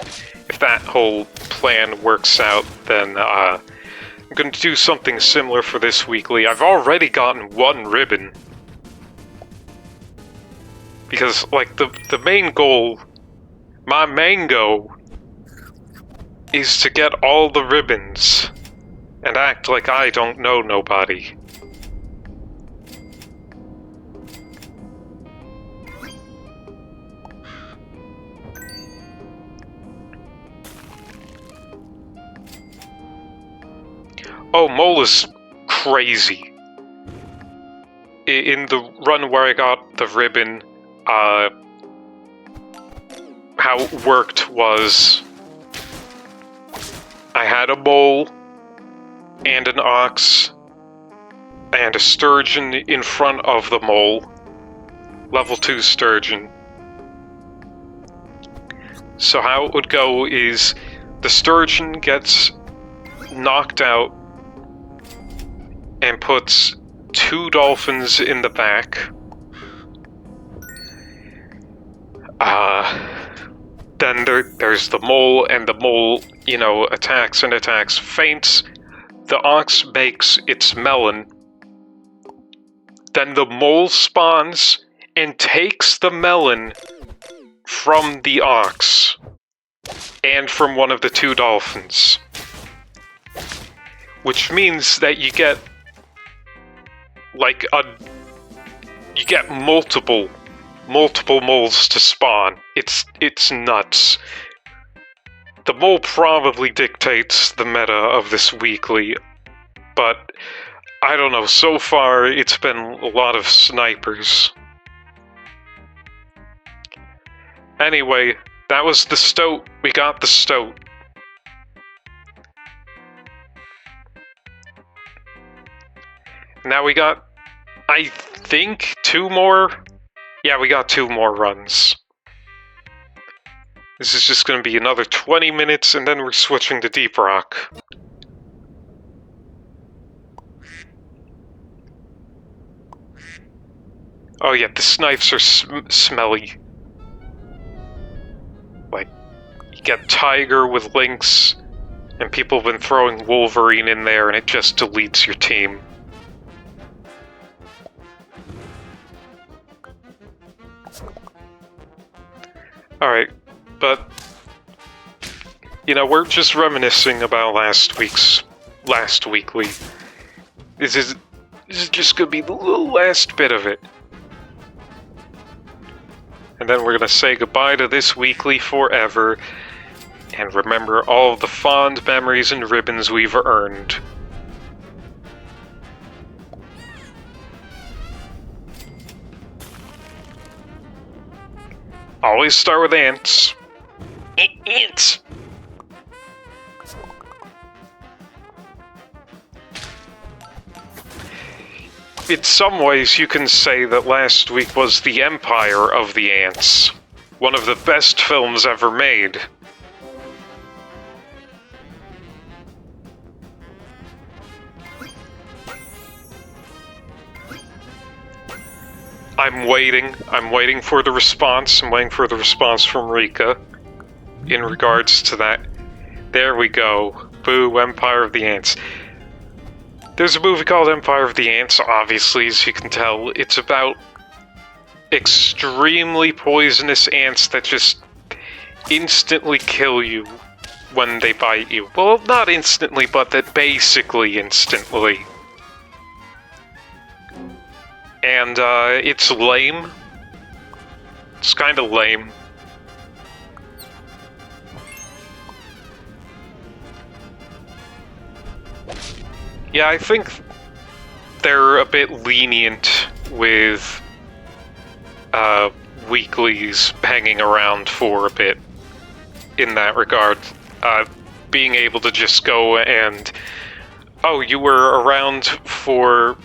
if that whole plan works out, then, I'm gonna do something similar for this weekly. I've already gotten one ribbon. Because, like, the main goal, my main goal, is to get all the ribbons and act like I don't know nobody. Oh, Mole is crazy. In the run where I got the ribbon, how it worked was I had a mole and an ox and a sturgeon in front of the mole. Level 2 sturgeon. So how it would go is the sturgeon gets knocked out and puts 2 dolphins in the back. Then there's the mole, and the mole, you know, attacks, faints. The ox makes its melon. Then the mole spawns and takes the melon from the ox and from one of the 2 dolphins. Which means that you get like you get multiple moles to spawn. It's nuts. The mole probably dictates the meta of this weekly, but I don't know, so far it's been a lot of snipers. Anyway, that was the stoat. We got the stoat. Now we got, I think, 2 more? Yeah, we got 2 more runs. This is just gonna be another 20 minutes, and then we're switching to Deep Rock. Oh yeah, the snipes are smelly. Like, you get Tiger with Lynx, and people have been throwing Wolverine in there, and it just deletes your team. Alright, but, you know, we're just reminiscing about last weekly. This is just gonna be the little last bit of it. And then we're gonna say goodbye to this weekly forever. and remember all of the fond memories and ribbons we've earned. Always start with ants. Ants! In some ways, you can say that last week was the Empire of the Ants. One of the best films ever made. I'm waiting for the response. I'm waiting for the response from Rika in regards to that. There we go. Boo, Empire of the Ants. There's a movie called Empire of the Ants, obviously, as you can tell. It's about extremely poisonous ants that just instantly kill you when they bite you. Well, not instantly, but that basically instantly. And, it's lame. It's kinda lame. Yeah, I think they're a bit lenient with, weeklies hanging around for a bit in that regard. Being able to just go and, oh, you were around for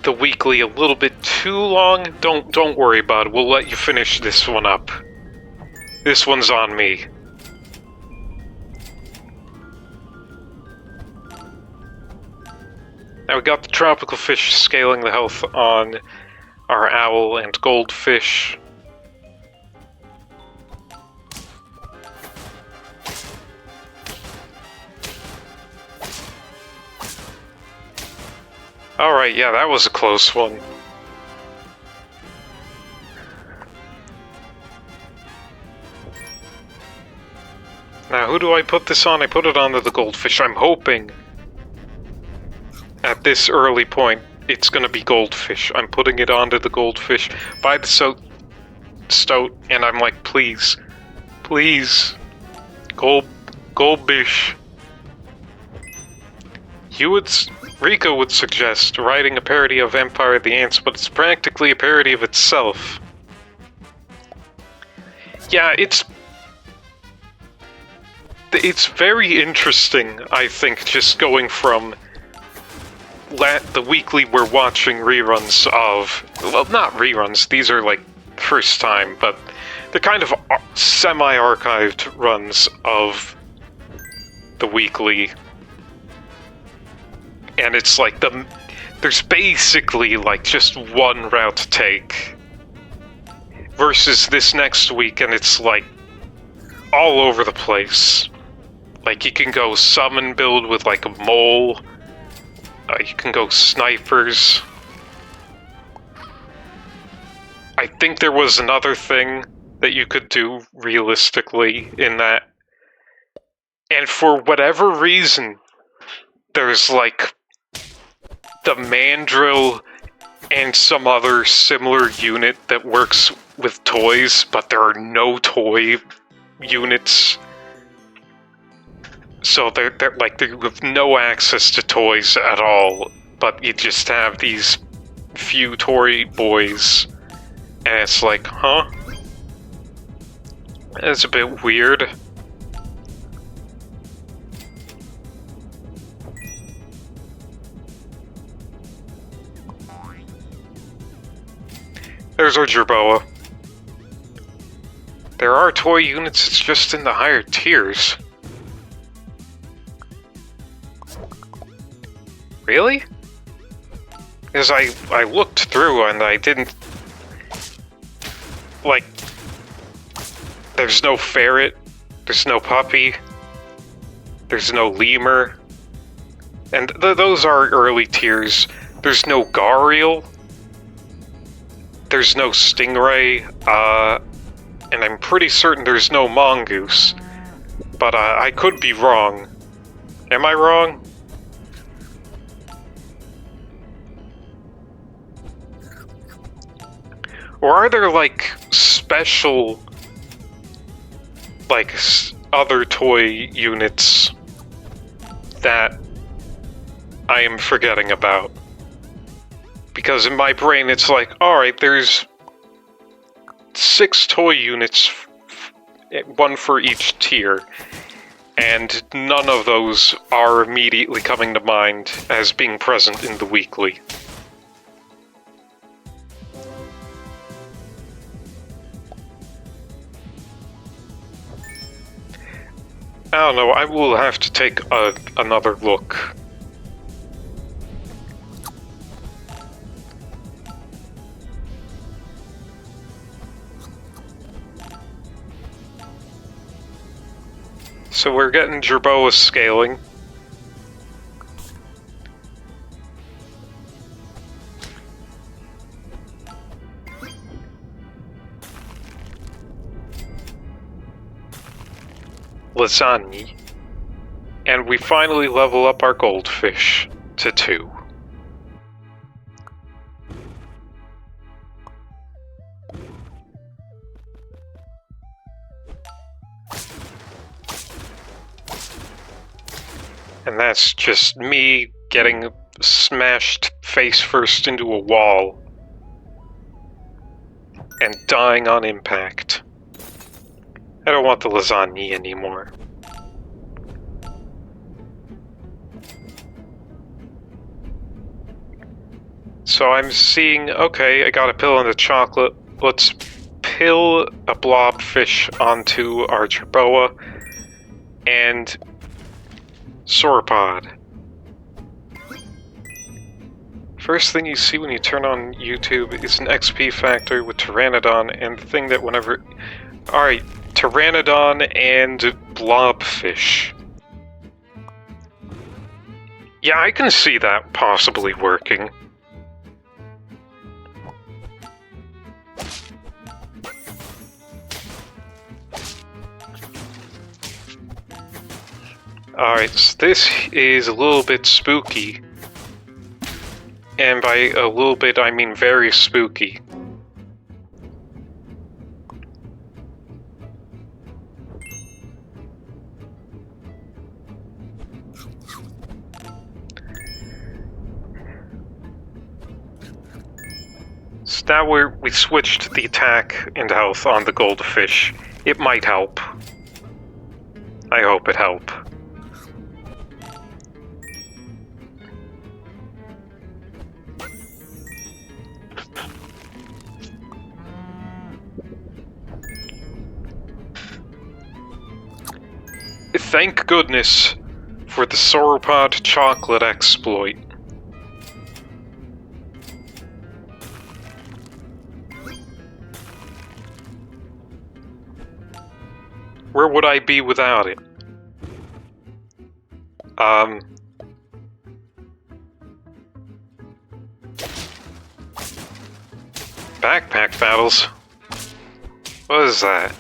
the weekly a little bit too long? Don't worry about it. We'll let you finish this one up. This one's on me. Now we got the tropical fish scaling the health on our owl and goldfish. Alright, yeah, that was a close one. Now, who do I put this on? I put it onto the goldfish. I'm hoping at this early point it's gonna be goldfish. I'm putting it onto the goldfish by the stoat, and I'm like, please, goldfish. Rika would suggest writing a parody of Empire of the Ants, but it's practically a parody of itself. Yeah, it's very interesting, I think, just going from the weekly we're watching reruns of, well, not reruns, these are like first time, but the kind of semi-archived runs of the weekly. And it's like there's basically like just one route to take. Versus this next week, and it's like all over the place. Like you can go summon build with like a mole. You can go snipers. I think there was another thing that you could do realistically in that. And for whatever reason, there's like the mandrill and some other similar unit that works with toys, but there are no toy units. So they're like, they have no access to toys at all, but you just have these few toy boys, and it's like, huh? That's a bit weird. There's our Jerboa. There are toy units, it's just in the higher tiers. Really? Because I looked through and I didn't... Like... There's no ferret, there's no puppy, there's no lemur, and those are early tiers. There's no gharial, there's no stingray, and I'm pretty certain there's no mongoose. But I could be wrong. Am I wrong? Or are there like special, like other toy units that I am forgetting about. Because in my brain it's like, alright, there's 6 toy units, one for each tier, and none of those are immediately coming to mind as being present in the weekly. I don't know, I will have to take another look. So we're getting Jerboa scaling. Lasagna. And we finally level up our goldfish to 2. And that's just me getting smashed face first into a wall and dying on impact. I don't want the lasagna anymore. So I'm seeing, okay, I got a pill and a chocolate. Let's pill a blobfish onto our Jerboa and sauropod. First thing you see when you turn on YouTube is an XP factor with Pteranodon, and the thing that whenever... Alright, Pteranodon and blobfish. Yeah, I can see that possibly working. Alright, so this is a little bit spooky. And by a little bit, I mean very spooky. So now we switched the attack and health on the goldfish. It might help. I hope it helps. Thank goodness for the sauropod chocolate exploit. Where would I be without it? Backpack battles? What is that?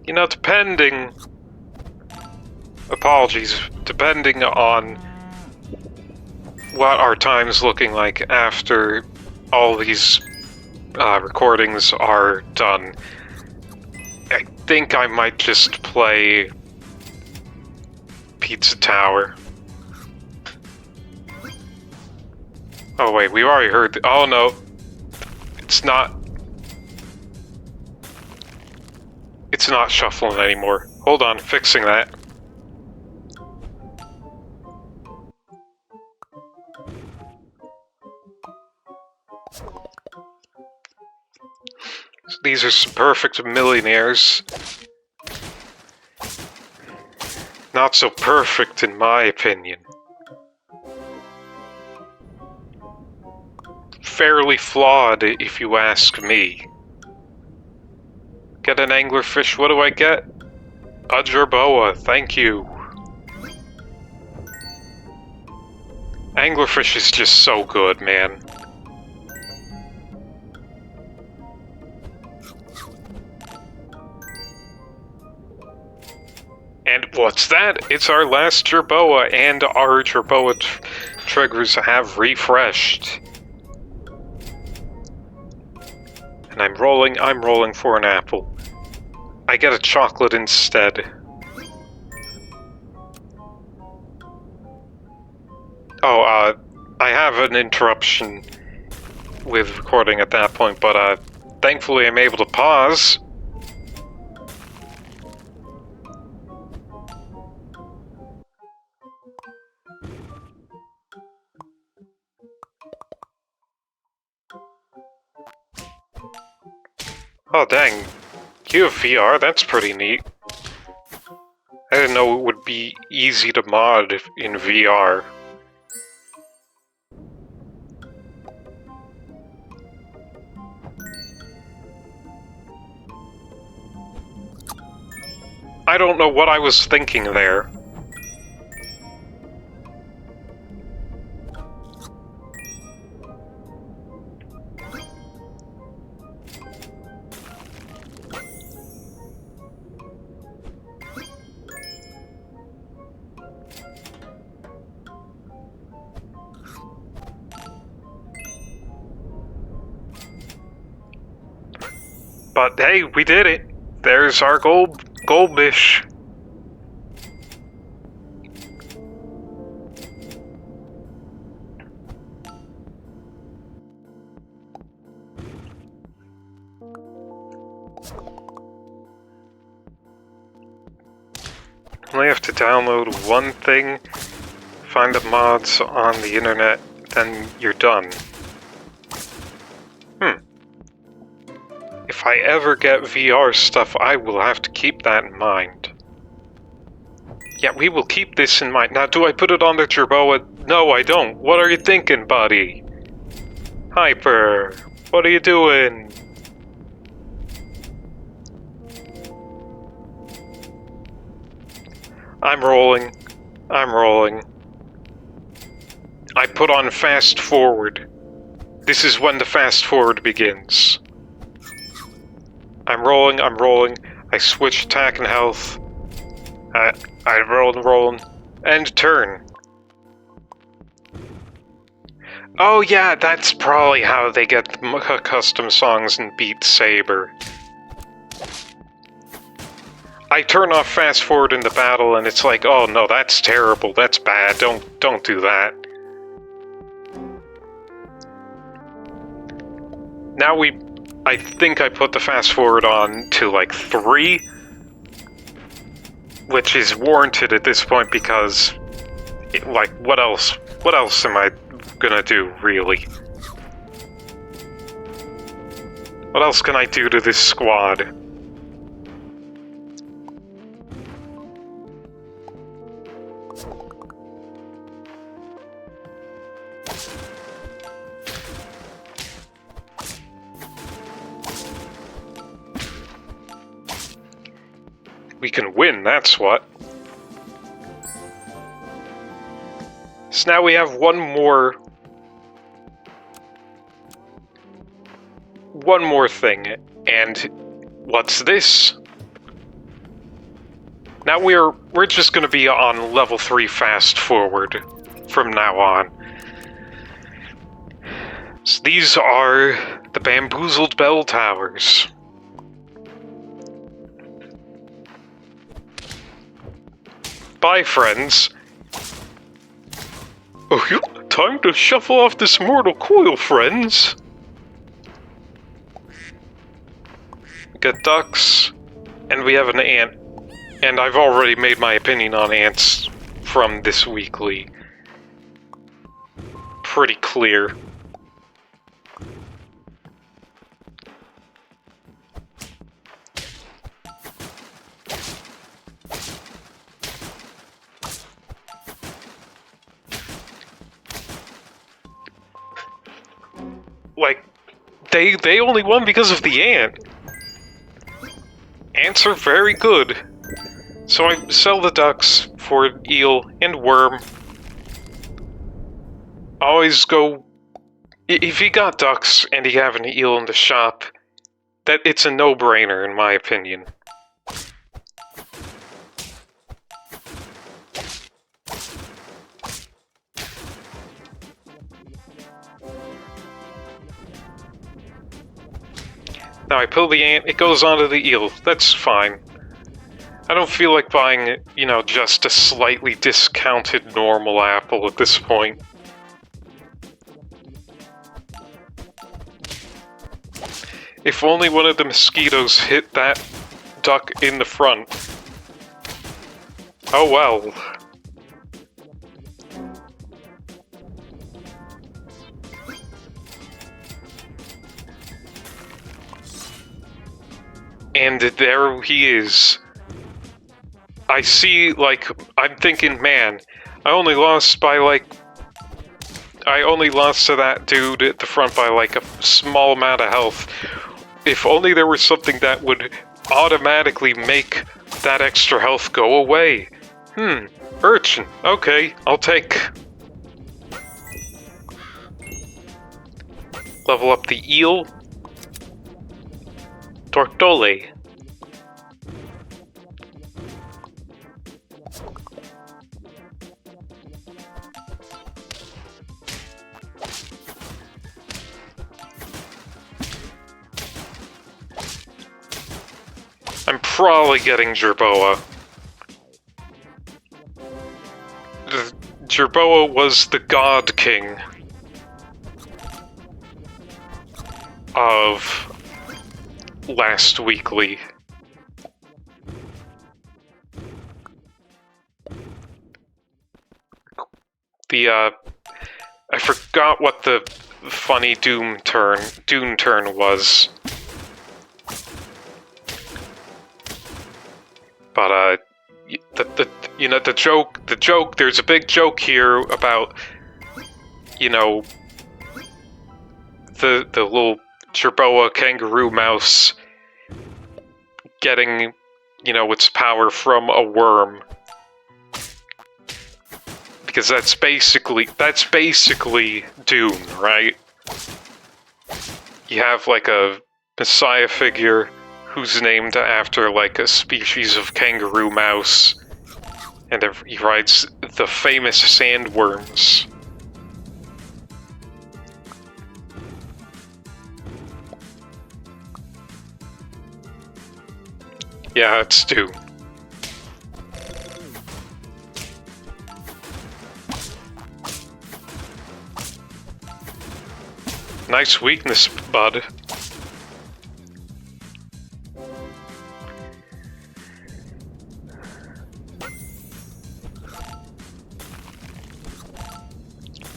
You know, depending... Apologies. Depending on what our time's looking like after all these recordings are done, I think I might just play Pizza Tower. Oh wait, we already heard the— oh no. It's not shuffling anymore. Hold on, fixing that. So these are some perfect millionaires. Not so perfect in my opinion. Fairly flawed if you ask me. Get an anglerfish, what do I get? A Jerboa, thank you. Anglerfish is just so good, man. And what's that? It's our last Jerboa and our Jerboa triggers have refreshed. And I'm rolling for an apple. I get a chocolate instead. Oh, I have an interruption with recording at that point, but thankfully I'm able to pause. Oh dang, you have VR, that's pretty neat. I didn't know it would be easy to mod in VR. I don't know what I was thinking there. But hey, we did it! There's our goldfish. Only have to download one thing, find the mods on the internet, then you're done. If I ever get VR stuff, I will have to keep that in mind. Yeah, we will keep this in mind. Now, do I put it on the Jerboa? No, I don't. What are you thinking, buddy? Hyper, what are you doing? I'm rolling. I put on fast forward. This is when the fast forward begins. I'm rolling. I switch attack and health. I'm rolling. And turn. Oh yeah, that's probably how they get the custom songs in Beat Saber. I turn off fast forward in the battle and it's like, oh no, that's terrible, that's bad, don't do that. Now I think I put the fast forward on to like 3, which is warranted at this point because, like, what else am I gonna do, really? What else can I do to this squad? We can win, that's what. So now we have one more thing, and what's this? Now we're just gonna be on level 3 fast forward from now on. So these are the bamboozled bell towers. Bye, friends. Oh, time to shuffle off this mortal coil, friends. We got ducks, and we have an ant. And I've already made my opinion on ants from this weekly pretty clear. Like, they only won because of the ant. Ants are very good. So I sell the ducks for eel and worm. Always go... If you got ducks and you have an eel in the shop, that it's a no-brainer in my opinion. Now I pull the ant, it goes onto the eel. That's fine. I don't feel like buying, you know, just a slightly discounted normal apple at this point. If only one of the mosquitoes hit that duck in the front. Oh well. And there he is. I see, like, I'm thinking, man, I only lost to that dude at the front by, like, a small amount of health. If only there was something that would automatically make that extra health go away. Urchin. Okay, I'll take. Level up the eel. Tortole. I'm probably getting Jerboa. Jerboa was the God King of last weekly. I forgot what the funny Dune turn was. But the joke, there's a big joke here about, you know, the little Jerboa kangaroo mouse getting, you know, its power from a worm. Because that's basically Dune, right? You have like a messiah figure who's named after like a species of kangaroo mouse, and he rides the famous sandworms. Yeah, it's Dune. Nice weakness, bud.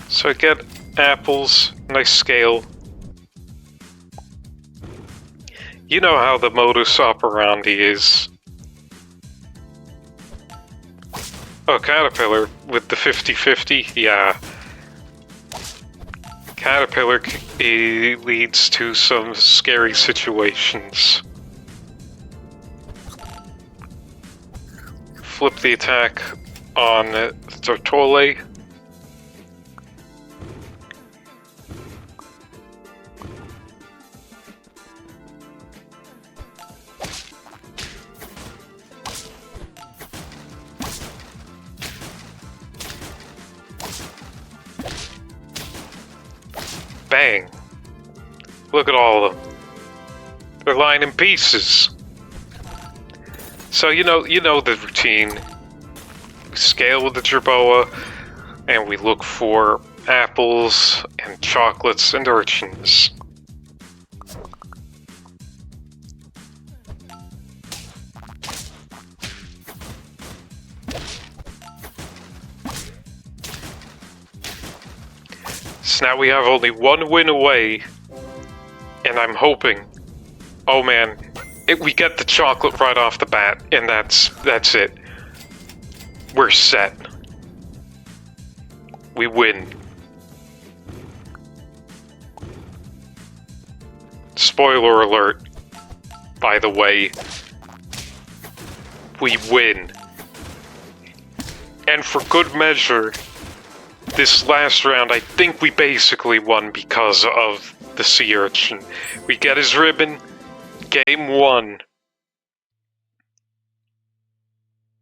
So I get apples, nice scale. You know how the modus operandi is. Oh, Caterpillar with the 50-50, yeah. Caterpillar leads to some scary situations. Flip the attack on Tortole. Bang. Look at all of them. They're lying in pieces. So you know the routine. We scale with the Jerboa, and we look for apples and chocolates and urchins. So now we have only one win away, and I'm hoping, oh man, we get the chocolate right off the bat, and that's it. We're set. We win. Spoiler alert, by the way. We win. And for good measure, this last round, I think we basically won because of the sea urchin. We get his ribbon, game 1.